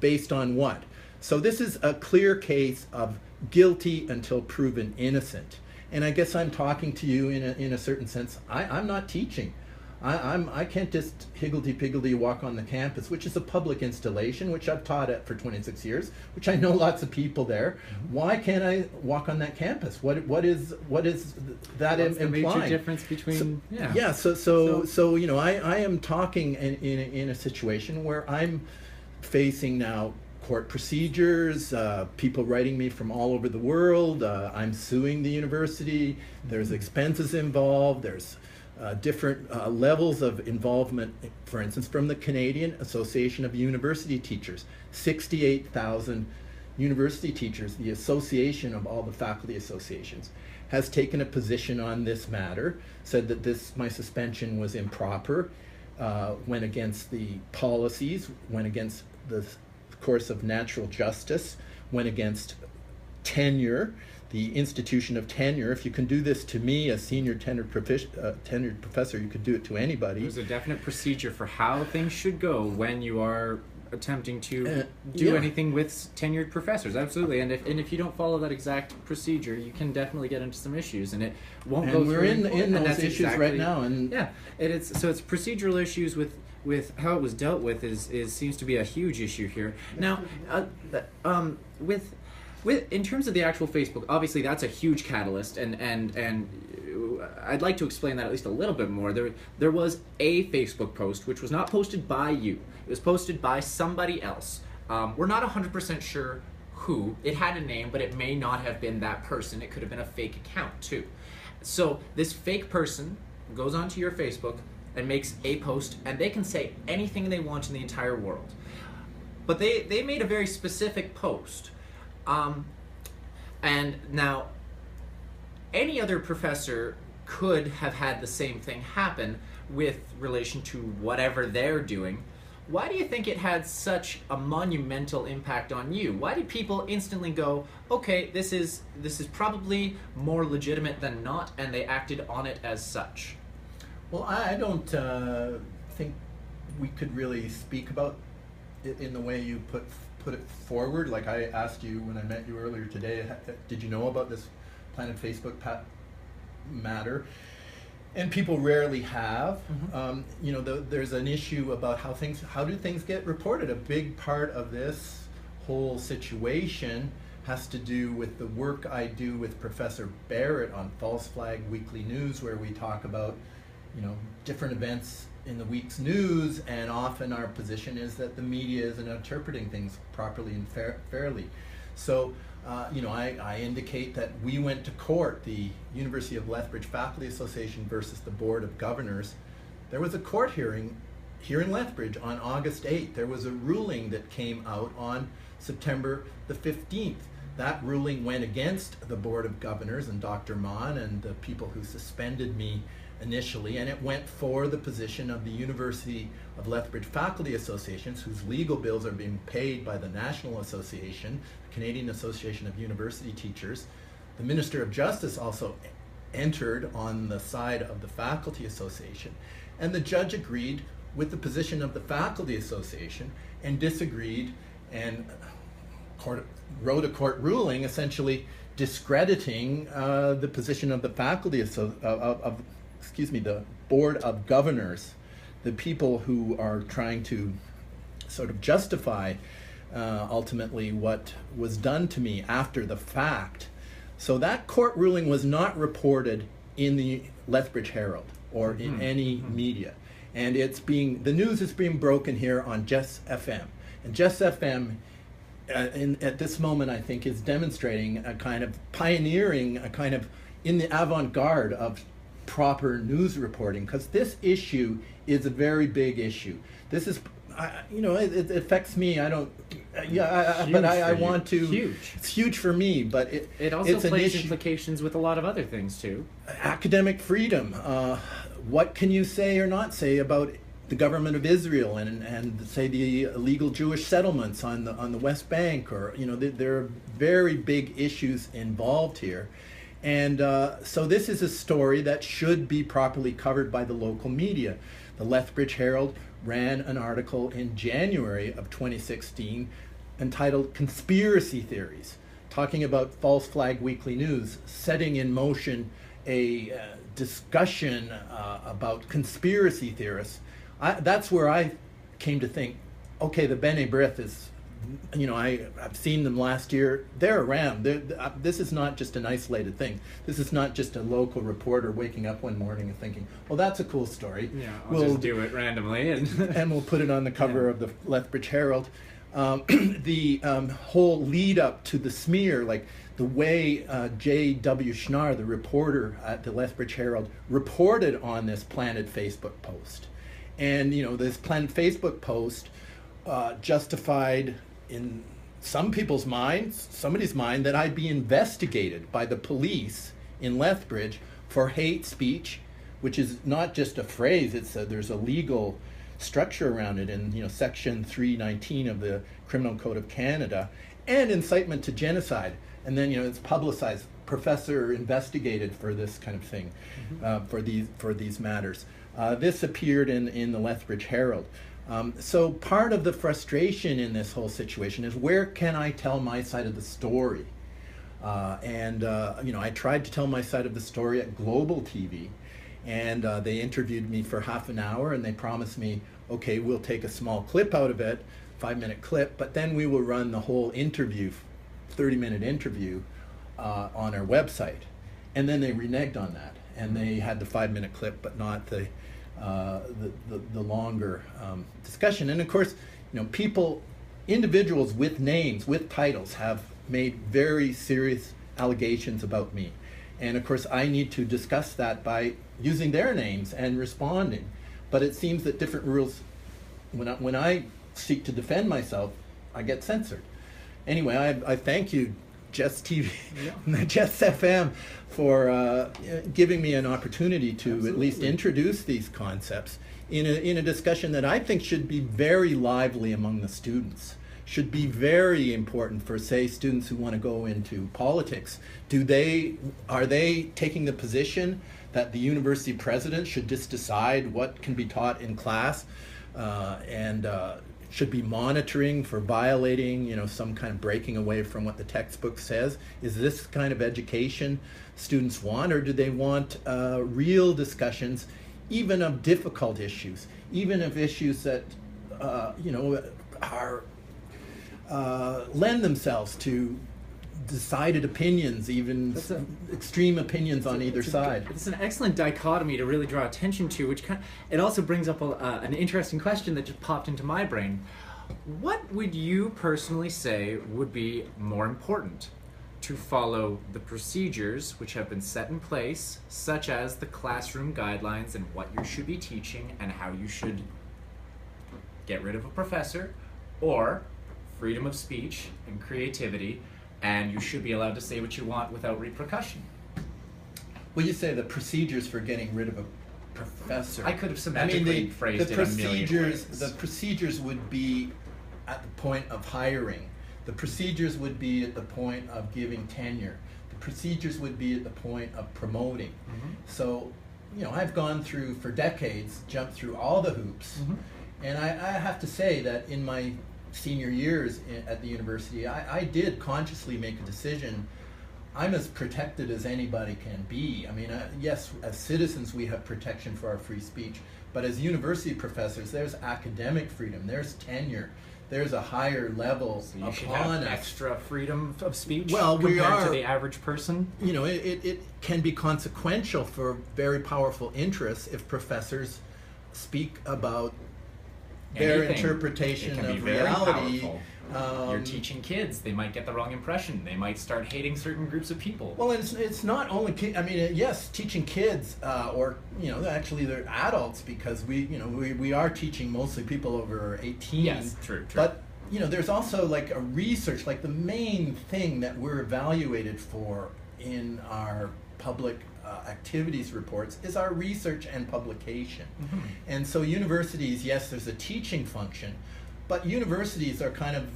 Based on what? So this is a clear case of guilty until proven innocent. And I guess I'm talking to you in a certain sense. I'm not teaching. I can't just higgledy-piggledy walk on the campus, which is a public installation, which I've taught at for 26 years, which I know lots of people there. Why can't I walk on that campus? What is that What's implying? the major difference between So I am talking in a situation where I'm facing now court procedures, people writing me from all over the world. I'm suing the university. There's expenses involved. There's different levels of involvement, for instance, from the Canadian Association of University Teachers. 68,000 university teachers, the association of all the faculty associations, has taken a position on this matter, said that my suspension was improper, went against the policies, went against the course of natural justice, went against tenure, the institution of tenure. If you can do this to me, a senior tenured professor, you could do it to anybody. There's a definite procedure for how things should go when you are attempting to do anything with tenured professors. Absolutely. And if you don't follow that exact procedure, you can definitely get into some issues, and it won't go through. And we're in those issues right now. And it's procedural issues with how it was dealt with seems to be a huge issue here. Now, with in terms of the actual Facebook, obviously that's a huge catalyst, and I'd like to explain that at least a little bit more. There was a Facebook post which was not posted by you. It was posted by somebody else. We're not 100% sure who. It had a name, but it may not have been that person. It could have been a fake account too. So this fake person goes onto your Facebook and makes a post, and they can say anything they want in the entire world. But they made a very specific post. And now, any other professor could have had the same thing happen with relation to whatever they're doing. Why do you think it had such a monumental impact on you? Why did people instantly go, okay, this is probably more legitimate than not, and they acted on it as such? Well, I don't think we could really speak about it in the way you put it forward. Like I asked you when I met you earlier today, did you know about this Planet Facebook matter? And people rarely have. You know, there's an issue about how do things get reported. A big part of this whole situation has to do with the work I do with Professor Barrett on False Flag Weekly News, where we talk about, you know, different events in the week's news, and often our position is that the media isn't interpreting things properly and fairly. So, you know, I indicate that we went to court, the University of Lethbridge Faculty Association versus the Board of Governors. There was a court hearing here in Lethbridge on August 8th. There was a ruling that came out on September the 15th. That ruling went against the Board of Governors and Dr. Mon and the people who suspended me initially, and it went for the position of the University of Lethbridge Faculty Associations, whose legal bills are being paid by the National Association, the Canadian Association of University Teachers. The Minister of Justice also entered on the side of the Faculty Association, and the judge agreed with the position of the Faculty Association and disagreed, and wrote a court ruling essentially discrediting the position of the faculty the Board of Governors, the people who are trying to sort of justify ultimately what was done to me after the fact. So that court ruling was not reported in the Lethbridge Herald or in any media, and the news is being broken here on Jess FM, and Jess FM. At this moment, I think, is demonstrating a kind of pioneering, a kind of in the avant-garde of proper news reporting, because this issue is a very big issue. This is, you know, it affects me. I don't, but I want to. Huge. It's huge for me, but it also plays implications with a lot of other things too. Academic freedom. What can you say or not say about the government of Israel and say the illegal Jewish settlements on the West Bank, or, you know, there are very big issues involved here, and so this is a story that should be properly covered by the local media. The Lethbridge Herald ran an article in January of 2016 entitled "Conspiracy Theories," talking about False Flag Weekly News setting in motion a discussion about conspiracy theorists. That's where I came to think, okay, the B'nai B'rith is, you know, I've seen them last year. They're around. This is not just an isolated thing. This is not just a local reporter waking up one morning and thinking, well, that's a cool story. Yeah, we'll just do it randomly. And we'll put it on the cover of the Lethbridge Herald. The whole lead up to the smear, like the way J.W. Schnarr, the reporter at the Lethbridge Herald, reported on this planted Facebook post. And, you know, this planted Facebook post justified in some people's minds, somebody's mind, that I'd be investigated by the police in Lethbridge for hate speech, which is not just a phrase, there's a legal structure around it in, you know, Section 319 of the Criminal Code of Canada, and incitement to genocide. And then, you know, it's publicized, professor investigated for this kind of thing, for these matters. This appeared in the Lethbridge Herald. So part of the frustration in this whole situation is, where can I tell my side of the story? You know, I tried to tell my side of the story at Global TV, and they interviewed me for half an hour, and they promised me, okay, we'll take a small clip out of it, 5-minute clip, but then we will run the whole interview, 30-minute interview, on our website. And then they reneged on that, and they had the 5-minute clip, but not the longer discussion. And of course, you know, individuals with names, with titles, have made very serious allegations about me. And of course, I need to discuss that by using their names and responding. But it seems that different rules, when I seek to defend myself, I get censored. Anyway, I thank you, Jess TV, Jess FM, for giving me an opportunity to at least introduce these concepts in a discussion that I think should be very lively among the students, should be very important for, say, students who want to go into politics. Are they taking the position that the university president should just decide what can be taught in class, and should be monitoring for violating, some kind of breaking away from what the textbook says? Is this kind of education students want, or do they want real discussions, even of difficult issues, even of issues that, are lend themselves to decided opinions, even extreme opinions on either side? It's an excellent dichotomy to really draw attention to, which it also brings up an interesting question that just popped into my brain. What would you personally say would be more important? To follow the procedures which have been set in place, such as the classroom guidelines and what you should be teaching and how you should get rid of a professor, or freedom of speech and creativity, and you should be allowed to say what you want without repercussion? Well, you say the procedures for getting rid of a professor. I could have semantically phrased it a million ways. The procedures would be at the point of hiring. The procedures would be at the point of giving tenure. The procedures would be at the point of promoting. Mm-hmm. So, I've gone through, for decades, jumped through all the hoops. Mm-hmm. And I have to say that in my senior years at the university, I did consciously make a decision. I'm as protected as anybody can be. I mean, yes, as citizens we have protection for our free speech, but as university professors, there's academic freedom, there's tenure, there's a higher level so you should have us. Extra freedom of speech compared to the average person? It can be consequential for very powerful interests if professors speak about their interpretation of reality. You're teaching kids, they might get the wrong impression, they might start hating certain groups of people. Well, it's not only kids. I mean, yes, teaching kids, or actually they're adults, because we are teaching mostly people over 18. Yes, true. But there's also like a research, like the main thing that we're evaluated for in our public activities reports is our research and publication. Mm-hmm. And so universities, yes, there's a teaching function, but universities are kind of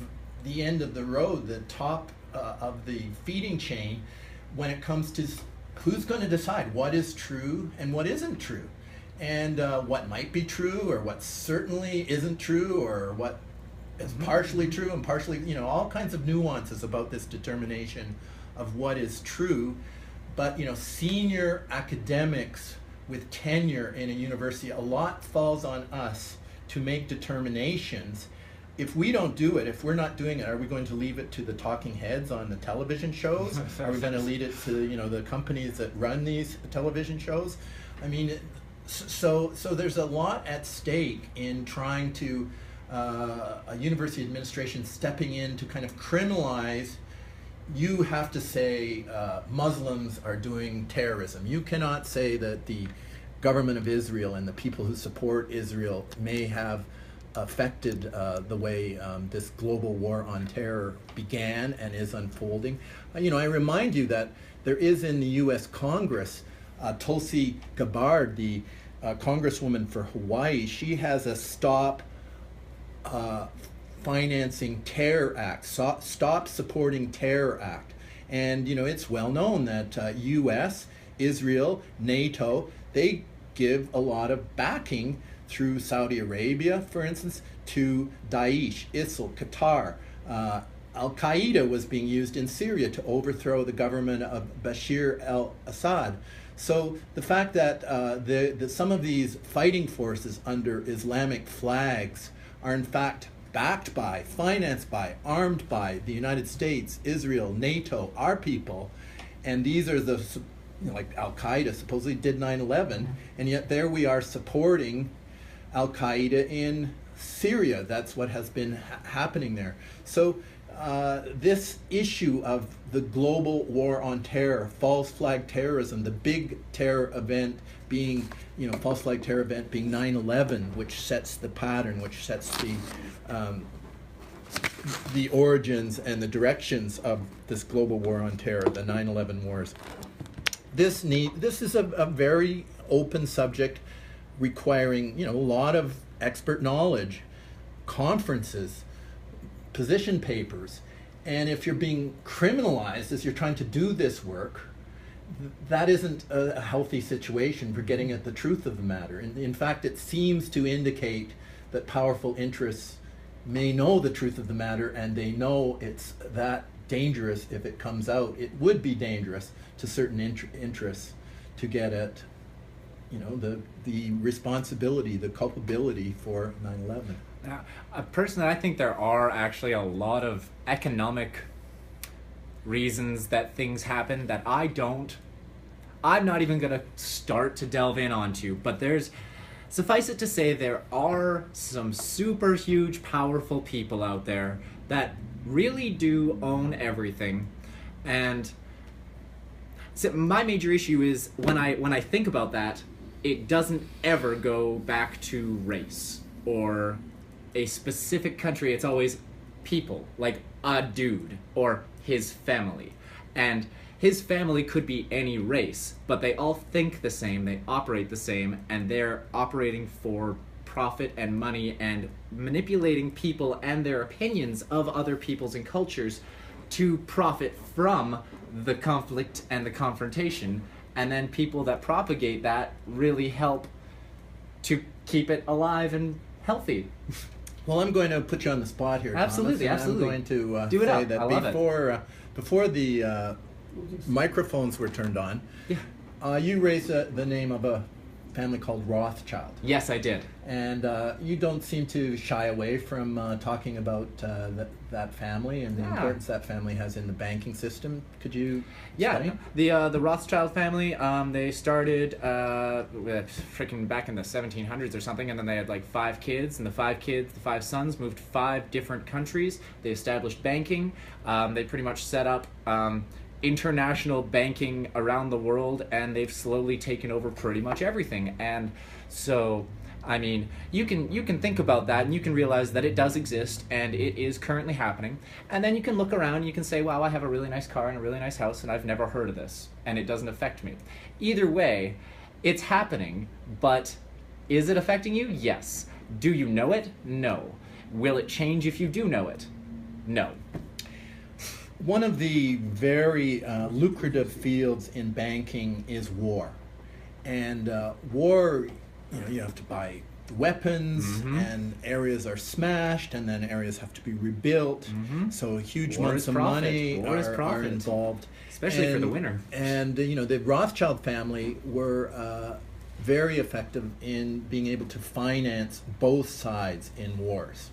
the end of the road, the top of the feeding chain when it comes to who's going to decide what is true and what isn't true, and what might be true or what certainly isn't true, or what is partially true and partially, all kinds of nuances about this determination of what is true. But senior academics with tenure in a university, a lot falls on us to make determinations. If we don't do it, if we're not doing it, are we going to leave it to the talking heads on the television shows? Are we going to leave it to the companies that run these television shows? I mean, so there's a lot at stake in trying to a university administration stepping in to kind of criminalize. You have to say Muslims are doing terrorism. You cannot say that the government of Israel and the people who support Israel may have affected the way this global war on terror began and is unfolding. I remind you that there is in the U.S. Congress, Tulsi Gabbard, the congresswoman for Hawaii, she has a Stop Financing Terror Act, Stop Supporting Terror Act. And it's well known that U.S., Israel, NATO, they give a lot of backing through Saudi Arabia, for instance, to Daesh, ISIL, Qatar. Al-Qaeda was being used in Syria to overthrow the government of Bashir al-Assad. So the fact that some of these fighting forces under Islamic flags are in fact backed by, financed by, armed by the United States, Israel, NATO, our people, and these are the, like Al-Qaeda supposedly did 9/11, and yet there we are supporting Al-Qaeda in Syria. That's what has been happening there. So this issue of the global war on terror, false flag terrorism, the big terror event being, false flag terror event being 9/11, which sets the pattern, which sets the origins and the directions of this global war on terror, the 9/11 wars. This is a very open subject requiring, a lot of expert knowledge, conferences, position papers, and if you're being criminalized as you're trying to do this work, that isn't a healthy situation for getting at the truth of the matter. In fact, it seems to indicate that powerful interests may know the truth of the matter, and they know it's that dangerous if it comes out. It would be dangerous to certain interests to get at, the responsibility, the culpability for 9/11. Now, personally, I think there are actually a lot of economic reasons that things happen that I'm not even going to start to delve in onto, but suffice it to say, there are some super huge, powerful people out there that really do own everything. And so my major issue is when I think about that, it doesn't ever go back to race or a specific country. It's always people, like a dude or his family. And his family could be any race, but they all think the same, they operate the same, and they're operating for profit and money and manipulating people and their opinions of other peoples and cultures to profit from the conflict and the confrontation. And then people that propagate that really help to keep it alive and healthy. Well, I'm going to put you on the spot here, Absolutely, Thomas, and absolutely. I'm going to Do it say up. that I love before the microphones were turned on, you raised the name of a family called Rothschild. Yes, I did. And you don't seem to shy away from talking about that family and the importance that family has in the banking system. Could you explain? The Rothschild family, they started freaking back in the 1700s or something, and then they had like 5 kids, and the 5 sons moved to 5 different countries. They established banking. They pretty much set up international banking around the world, and they've slowly taken over pretty much everything. And so, I mean, you can think about that, and you can realize that it does exist, and it is currently happening. And then you can look around and you can say, wow, I have a really nice car and a really nice house, and I've never heard of this, and it doesn't affect me. Either way, it's happening, but is it affecting you? Yes. Do you know it? No. Will it change if you do know it? No. One of the very lucrative fields in banking is war. And war, you have to buy weapons, and areas are smashed, and then areas have to be rebuilt. So huge amounts of money are involved. Especially for the winner. And, the Rothschild family were very effective in being able to finance both sides in wars.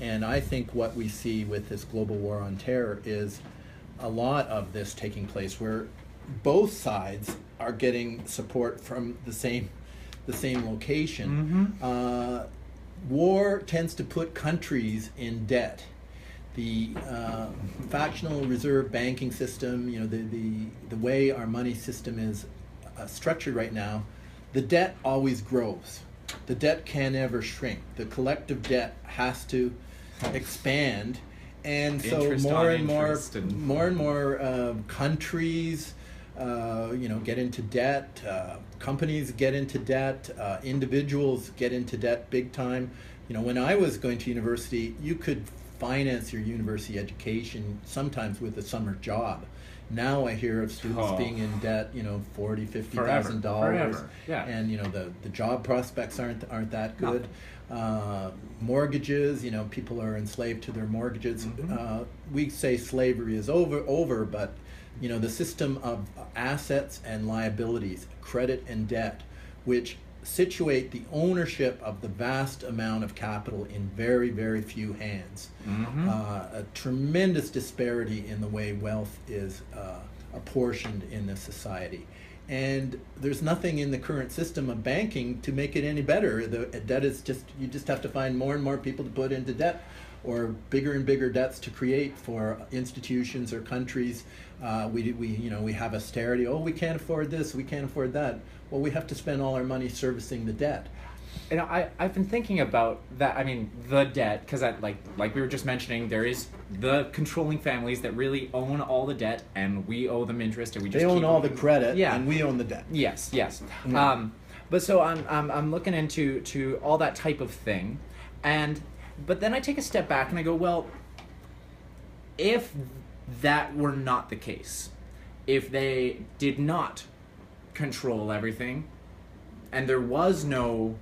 And I think what we see with this global war on terror is a lot of this taking place where both sides are getting support from the same location. War tends to put countries in debt. The fractional reserve banking system, the way our money system is structured right now, the debt always grows. The debt can never shrink. The collective debt has to expand, and so more and more countries get into debt, companies get into debt, individuals get into debt big time. When I was going to university, you could finance your university education sometimes with a summer job. Now I hear of students being in debt, $40,000, $50,000, and the job prospects aren't that good. Mortgages, people are enslaved to their mortgages. We say slavery is over, but the system of assets and liabilities, credit and debt, which situate the ownership of the vast amount of capital in very, very few hands. A tremendous disparity in the way wealth is apportioned in this society. And there's nothing in the current system of banking to make it any better. The debt is you just have to find more and more people to put into debt, or bigger and bigger debts to create for institutions or countries. We have austerity. Oh, we can't afford this, we can't afford that. Well, we have to spend all our money servicing the debt. I've been thinking about that. I mean, the debt, because like we were just mentioning, there is the controlling families that really own all the debt, and we owe them interest, and we just they own all the credit, and we own the debt. Yes. But so I'm looking into all that type of thing, but then I take a step back and I go, well, if that were not the case, if they did not control everything, and there was no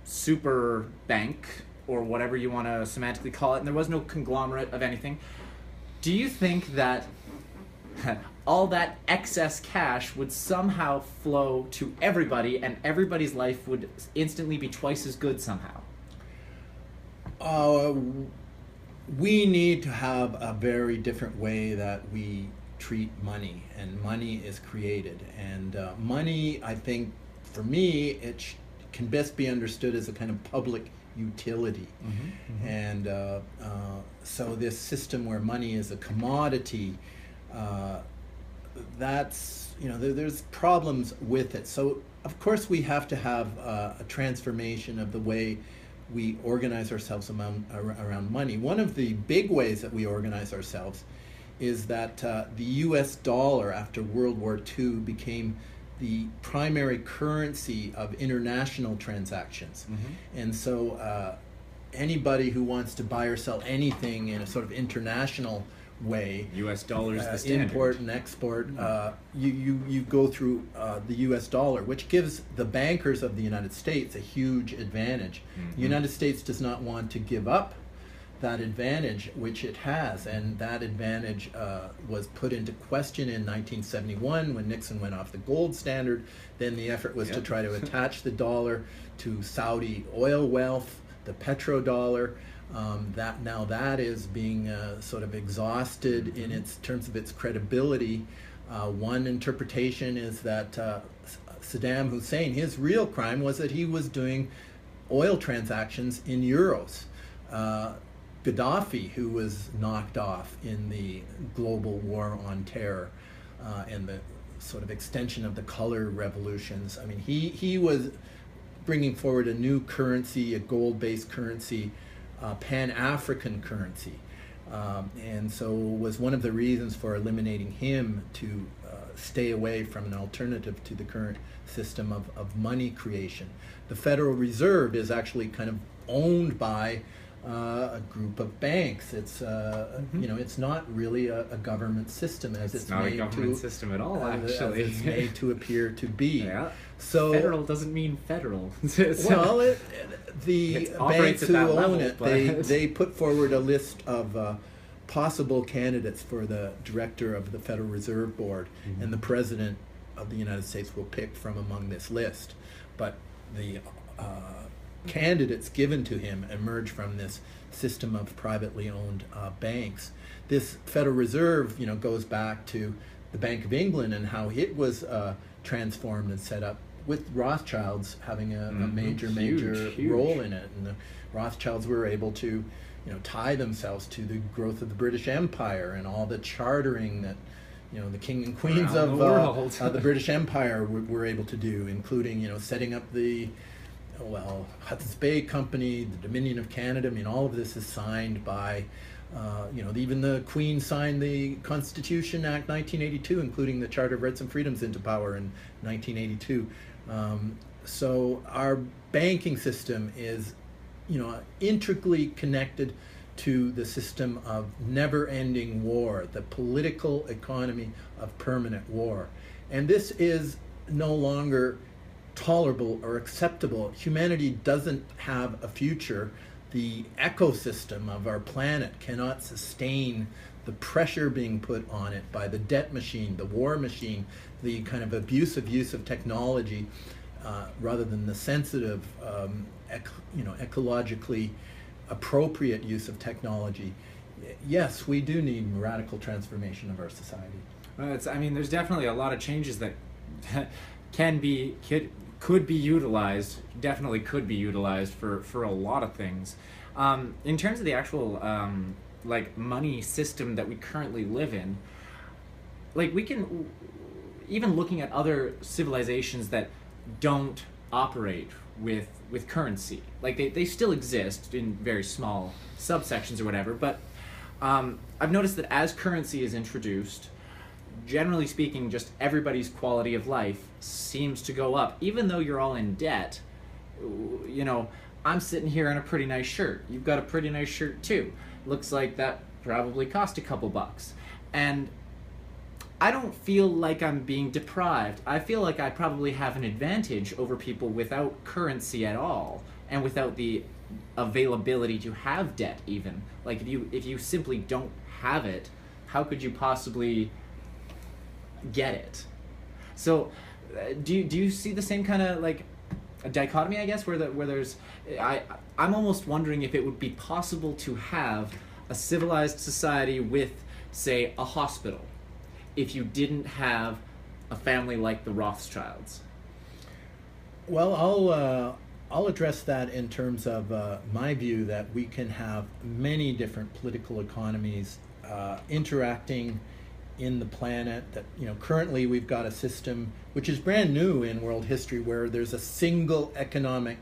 super bank or whatever you want to semantically call it, and there was no conglomerate of anything. Do you think that all that excess cash would somehow flow to everybody, and everybody's life would instantly be twice as good somehow? We need to have a very different way that we treat money, and money is created. And money, I think, for me, can best be understood as a kind of public utility. And so this system where money is a commodity, that's, there's problems with it. So of course we have to have a transformation of the way we organize ourselves around money. One of the big ways that we organize ourselves is that the US dollar after World War II became the primary currency of international transactions. And so anybody who wants to buy or sell anything in a sort of international way, US dollars the standard. Import and export, you go through the US dollar, which gives the bankers of the United States a huge advantage. The United States does not want to give up that advantage which it has, and that advantage was put into question in 1971 when Nixon went off the gold standard. Then the effort was to try to attach the dollar to Saudi oil wealth, the petrodollar. That is being sort of exhausted in terms of its credibility. One interpretation is that Saddam Hussein, his real crime was that he was doing oil transactions in euros. Gaddafi, who was knocked off in the global war on terror and the sort of extension of the color revolutions, I mean, he was bringing forward a new currency, a gold-based currency, Pan-African currency, and so was one of the reasons for eliminating him to stay away from an alternative to the current system of money creation. The Federal Reserve is actually kind of owned by a group of banks. It's it's not really a government system as it's not made a government system at all. Actually, it's made to appear to be. Yeah. So federal doesn't mean federal. Well, the banks who own it, but they put forward a list of possible candidates for the director of the Federal Reserve Board, and the President of the United States will pick from among this list. But the candidates given to him emerge from this system of privately owned banks. This Federal Reserve, goes back to the Bank of England and how it was transformed and set up, with Rothschilds having a major huge role in it. And the Rothschilds were able to, tie themselves to the growth of the British Empire and all the chartering that, the king and queens of the British Empire were able to do, including, setting up the Hudson's Bay Company, the Dominion of Canada. I mean, all of this is signed by, even the Queen signed the Constitution Act 1982, including the Charter of Rights and Freedoms into power in 1982. So our banking system is, integrally connected to the system of never-ending war, the political economy of permanent war. And this is no longer tolerable or acceptable. Humanity doesn't have a future. The ecosystem of our planet cannot sustain the pressure being put on it by the debt machine, the war machine, the kind of abusive use of technology rather than the sensitive, ecologically appropriate use of technology. Yes, we do need radical transformation of our society. There's definitely a lot of changes that could be utilized, definitely could be utilized for a lot of things. In terms of the actual money system that we currently live in, we can, even looking at other civilizations that don't operate with currency, they still exist in very small subsections or whatever, but I've noticed that as currency is introduced, generally speaking, just everybody's quality of life seems to go up. Even though you're all in debt, I'm sitting here in a pretty nice shirt. You've got a pretty nice shirt too. Looks like that probably cost a couple bucks. And I don't feel like I'm being deprived. I feel like I probably have an advantage over people without currency at all. and without the availability to have debt even. Like if you simply don't have it, how could you possibly get it? So do you see the same kind of like a dichotomy, I guess, where there's I'm almost wondering if it would be possible to have a civilized society with, say, a hospital if you didn't have a family like the Rothschilds. Well, I'll address that in terms of my view that we can have many different political economies interacting in the planet. That, you know, currently we've got a system which is brand new in world history where there's a single economic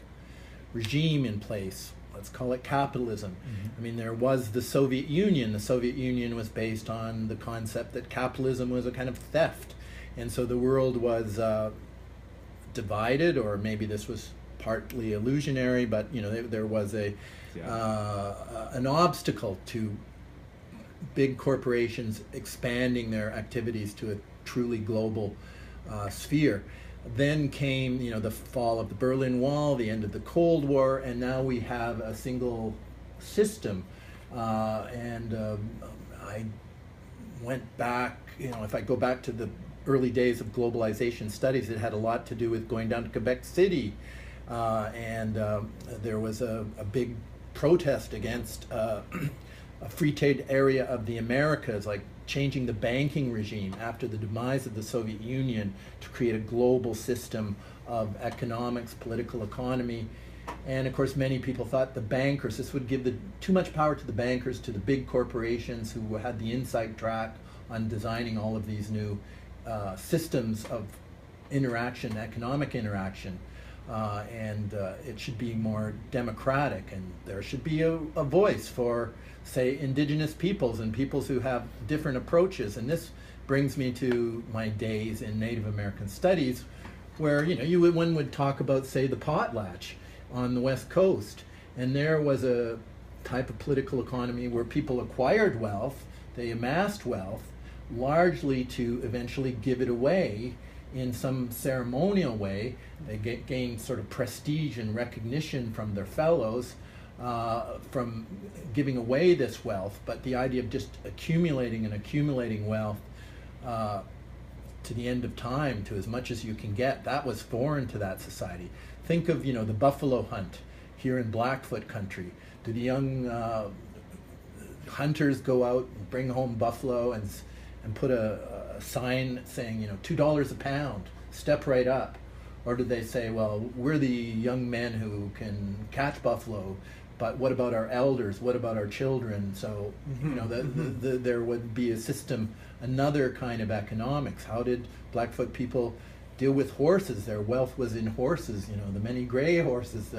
regime in place. Let's call it capitalism. Mm-hmm. I mean, there was the Soviet Union. The Soviet Union was based on the concept that capitalism was a kind of theft. And so the world was divided, or maybe this was partly illusionary, but you know, there was an obstacle to big corporations expanding their activities to a truly global sphere. Then came, you know, the fall of the Berlin Wall, the end of the Cold War, and now we have a single system. I went back, you know, if I go back to the early days of globalization studies, it had a lot to do with going down to Quebec City, and there was a big protest against a free trade area of the Americas, like changing the banking regime after the demise of the Soviet Union to create a global system of economics, political economy. And of course, many people thought the bankers, this would give too much power to the bankers, to the big corporations who had the inside track on designing all of these new systems of interaction, economic interaction. And it should be more democratic, and there should be a voice for, say, indigenous peoples and peoples who have different approaches. And this brings me to my days in Native American studies, where, you know, one would talk about, say, the potlatch on the West Coast, and there was a type of political economy where people acquired wealth, they amassed wealth, largely to eventually give it away in some ceremonial way. They gained sort of prestige and recognition from their fellows from giving away this wealth, but the idea of just accumulating wealth to the end of time, to as much as you can get, that was foreign to that society. Think of, you know, the buffalo hunt here in Blackfoot country. Do the young hunters go out and bring home buffalo and put a sign saying, you know, $2 a pound, step right up? Or do they say, well, we're the young men who can catch buffalo, but what about our elders? What about our children? So, you know, there would be a system, another kind of economics. How did Blackfoot people deal with horses? Their wealth was in horses, you know, the many gray horses.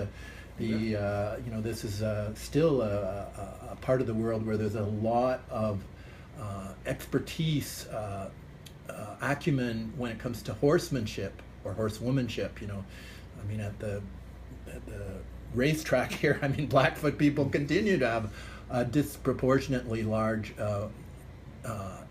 You know, this is still a part of the world where there's a lot of expertise, acumen when it comes to horsemanship or horsewomanship. You know, I mean, at the racetrack here, I mean, Blackfoot people continue to have a disproportionately large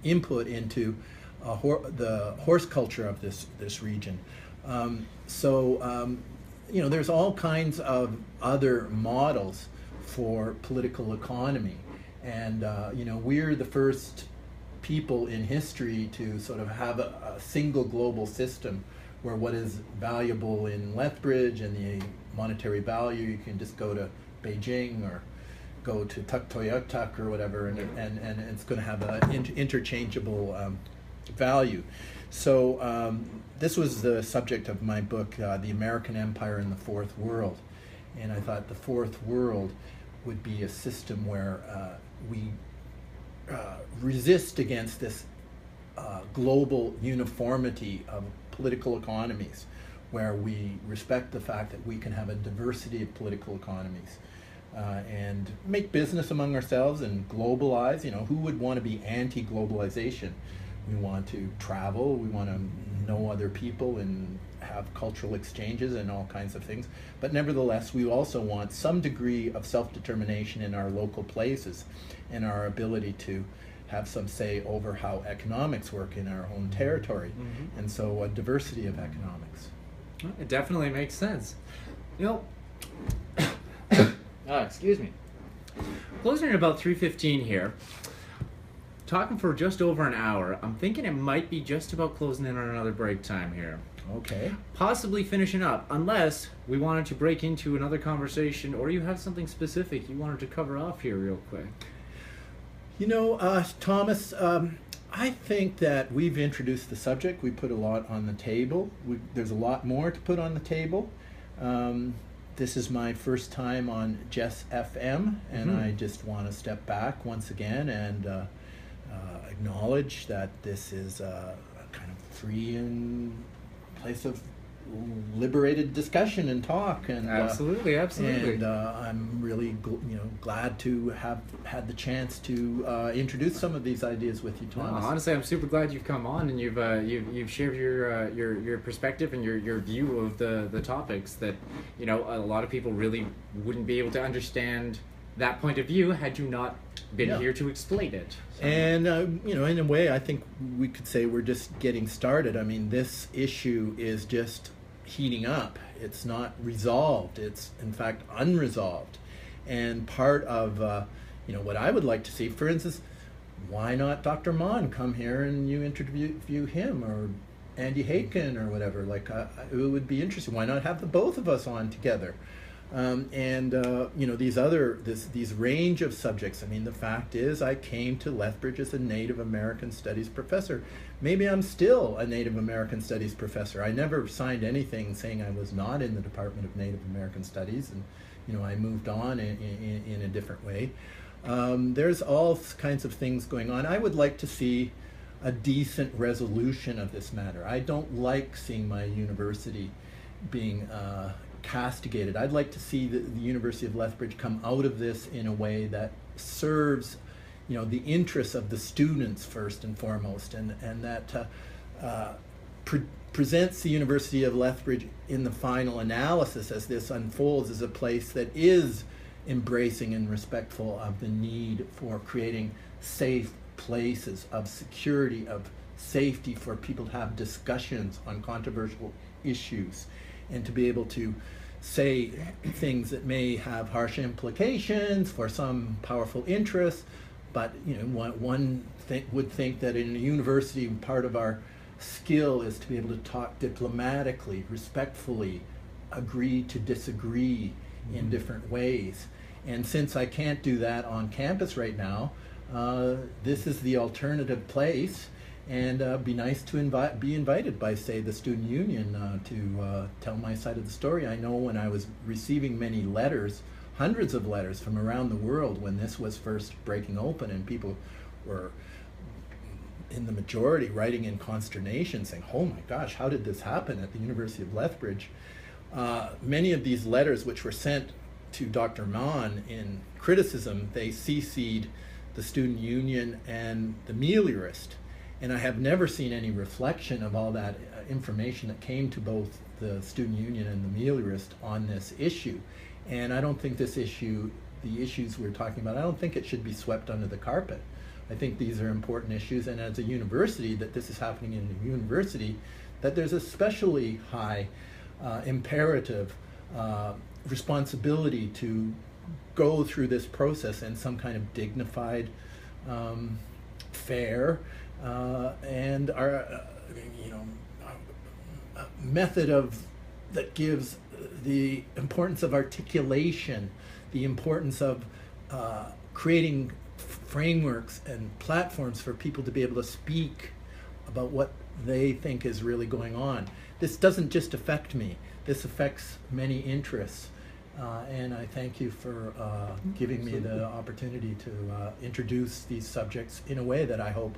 input into the horse culture of this region. You know, there's all kinds of other models for political economy, and you know, we're the first people in history to sort of have a single global system where what is valuable in Lethbridge and the monetary value, you can just go to Beijing or go to Tuktoyaktuk or whatever, and it's going to have an interchangeable value. So this was the subject of my book, The American Empire in the Fourth World. And I thought the Fourth World would be a system where we resist against this global uniformity of political economies, where we respect the fact that we can have a diversity of political economies and make business among ourselves and globalize. You know, who would want to be anti-globalization? We want to travel, we want to know other people and have cultural exchanges and all kinds of things. But nevertheless, we also want some degree of self-determination in our local places and our ability to have some say over how economics work in our own territory. Mm-hmm. And so a diversity of economics. It definitely makes sense. You know, Excuse me. Closing at about 3:15 here. Talking for just over an hour. I'm thinking it might be just about closing in on another break time here. Okay. Possibly finishing up, unless we wanted to break into another conversation, or you have something specific you wanted to cover off here real quick. You know, Thomas, I think that we've introduced the subject. We put a lot on the table. There's a lot more to put on the table. This is my first time on Jess FM, and I just want to step back once again and acknowledge that this is a kind of free and place of liberated discussion and talk. And absolutely. And I'm really glad to have had the chance to introduce some of these ideas with you, Thomas. No, honestly, I'm super glad you've come on and you've shared your perspective and your view of the topics that a lot of people really wouldn't be able to understand that point of view had you not been here to explain it. So. And in a way, I think we could say we're just getting started. I mean, this issue is just heating up. It's not resolved. It's in fact unresolved. And part of what I would like to see, for instance, why not Dr. Mon come here and you interview him, or Andy Haken or whatever? Like it would be interesting. Why not have the both of us on together? These range of subjects. I mean, the fact is, I came to Lethbridge as a Native American Studies professor. Maybe I'm still a Native American Studies professor. I never signed anything saying I was not in the Department of Native American Studies, and I moved on in a different way. There's all kinds of things going on. I would like to see a decent resolution of this matter. I don't like seeing my university being castigated. I'd like to see the University of Lethbridge come out of this in a way that serves, the interests of the students first and foremost, and that presents the University of Lethbridge in the final analysis as this unfolds as a place that is embracing and respectful of the need for creating safe places of security, of safety for people to have discussions on controversial issues, and to be able to say things that may have harsh implications for some powerful interests, but one would think that in a university, part of our skill is to be able to talk diplomatically, respectfully, agree to disagree in different ways. And since I can't do that on campus right now, this is the alternative place. And be nice to be invited by, say, the student union to tell my side of the story. I know when I was receiving many letters, hundreds of letters from around the world when this was first breaking open, and people were, in the majority, writing in consternation, saying, "Oh my gosh, how did this happen at the University of Lethbridge?" Many of these letters, which were sent to Dr. Mon in criticism, they CC'd the student union and the Meliorist. And I have never seen any reflection of all that information that came to both the student union and the Meliorist on this issue. And I don't think this issue, the issues we're talking about, I don't think it should be swept under the carpet. I think these are important issues, and as a university, that this is happening in a university, that there's especially high imperative responsibility to go through this process in some kind of dignified, fair, and our method that gives the importance of articulation, the importance of creating frameworks and platforms for people to be able to speak about what they think is really going on. This doesn't just affect me. This affects many interests. And I thank you for giving me the opportunity to introduce these subjects in a way that I hope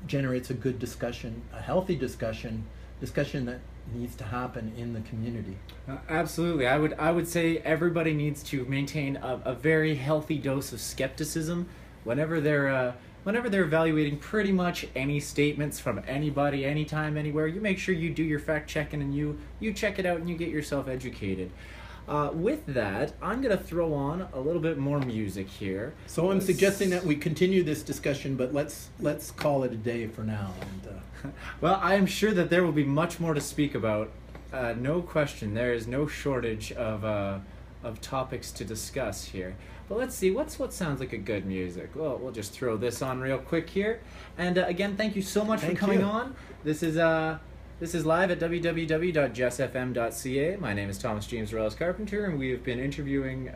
generates a good discussion, a healthy discussion that needs to happen in the community. Absolutely. I would say everybody needs to maintain a very healthy dose of skepticism whenever they're evaluating pretty much any statements from anybody, anytime, anywhere. You make sure you do your fact checking and you check it out and you get yourself educated. With that, I'm going to throw on a little bit more music here. So I'm suggesting that we continue this discussion, but let's call it a day for now. And, well, I am sure that there will be much more to speak about. No question, there is no shortage of of topics to discuss here. But let's see, what sounds like a good music? Well, we'll just throw this on real quick here. And again, thank you so much for coming on. This is live at www.jessfm.ca. My name is Thomas James Morales Carpenter, and we have been interviewing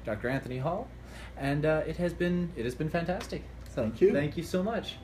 Dr. Anthony Hall, and it has been fantastic. So Thank you. Thank you so much.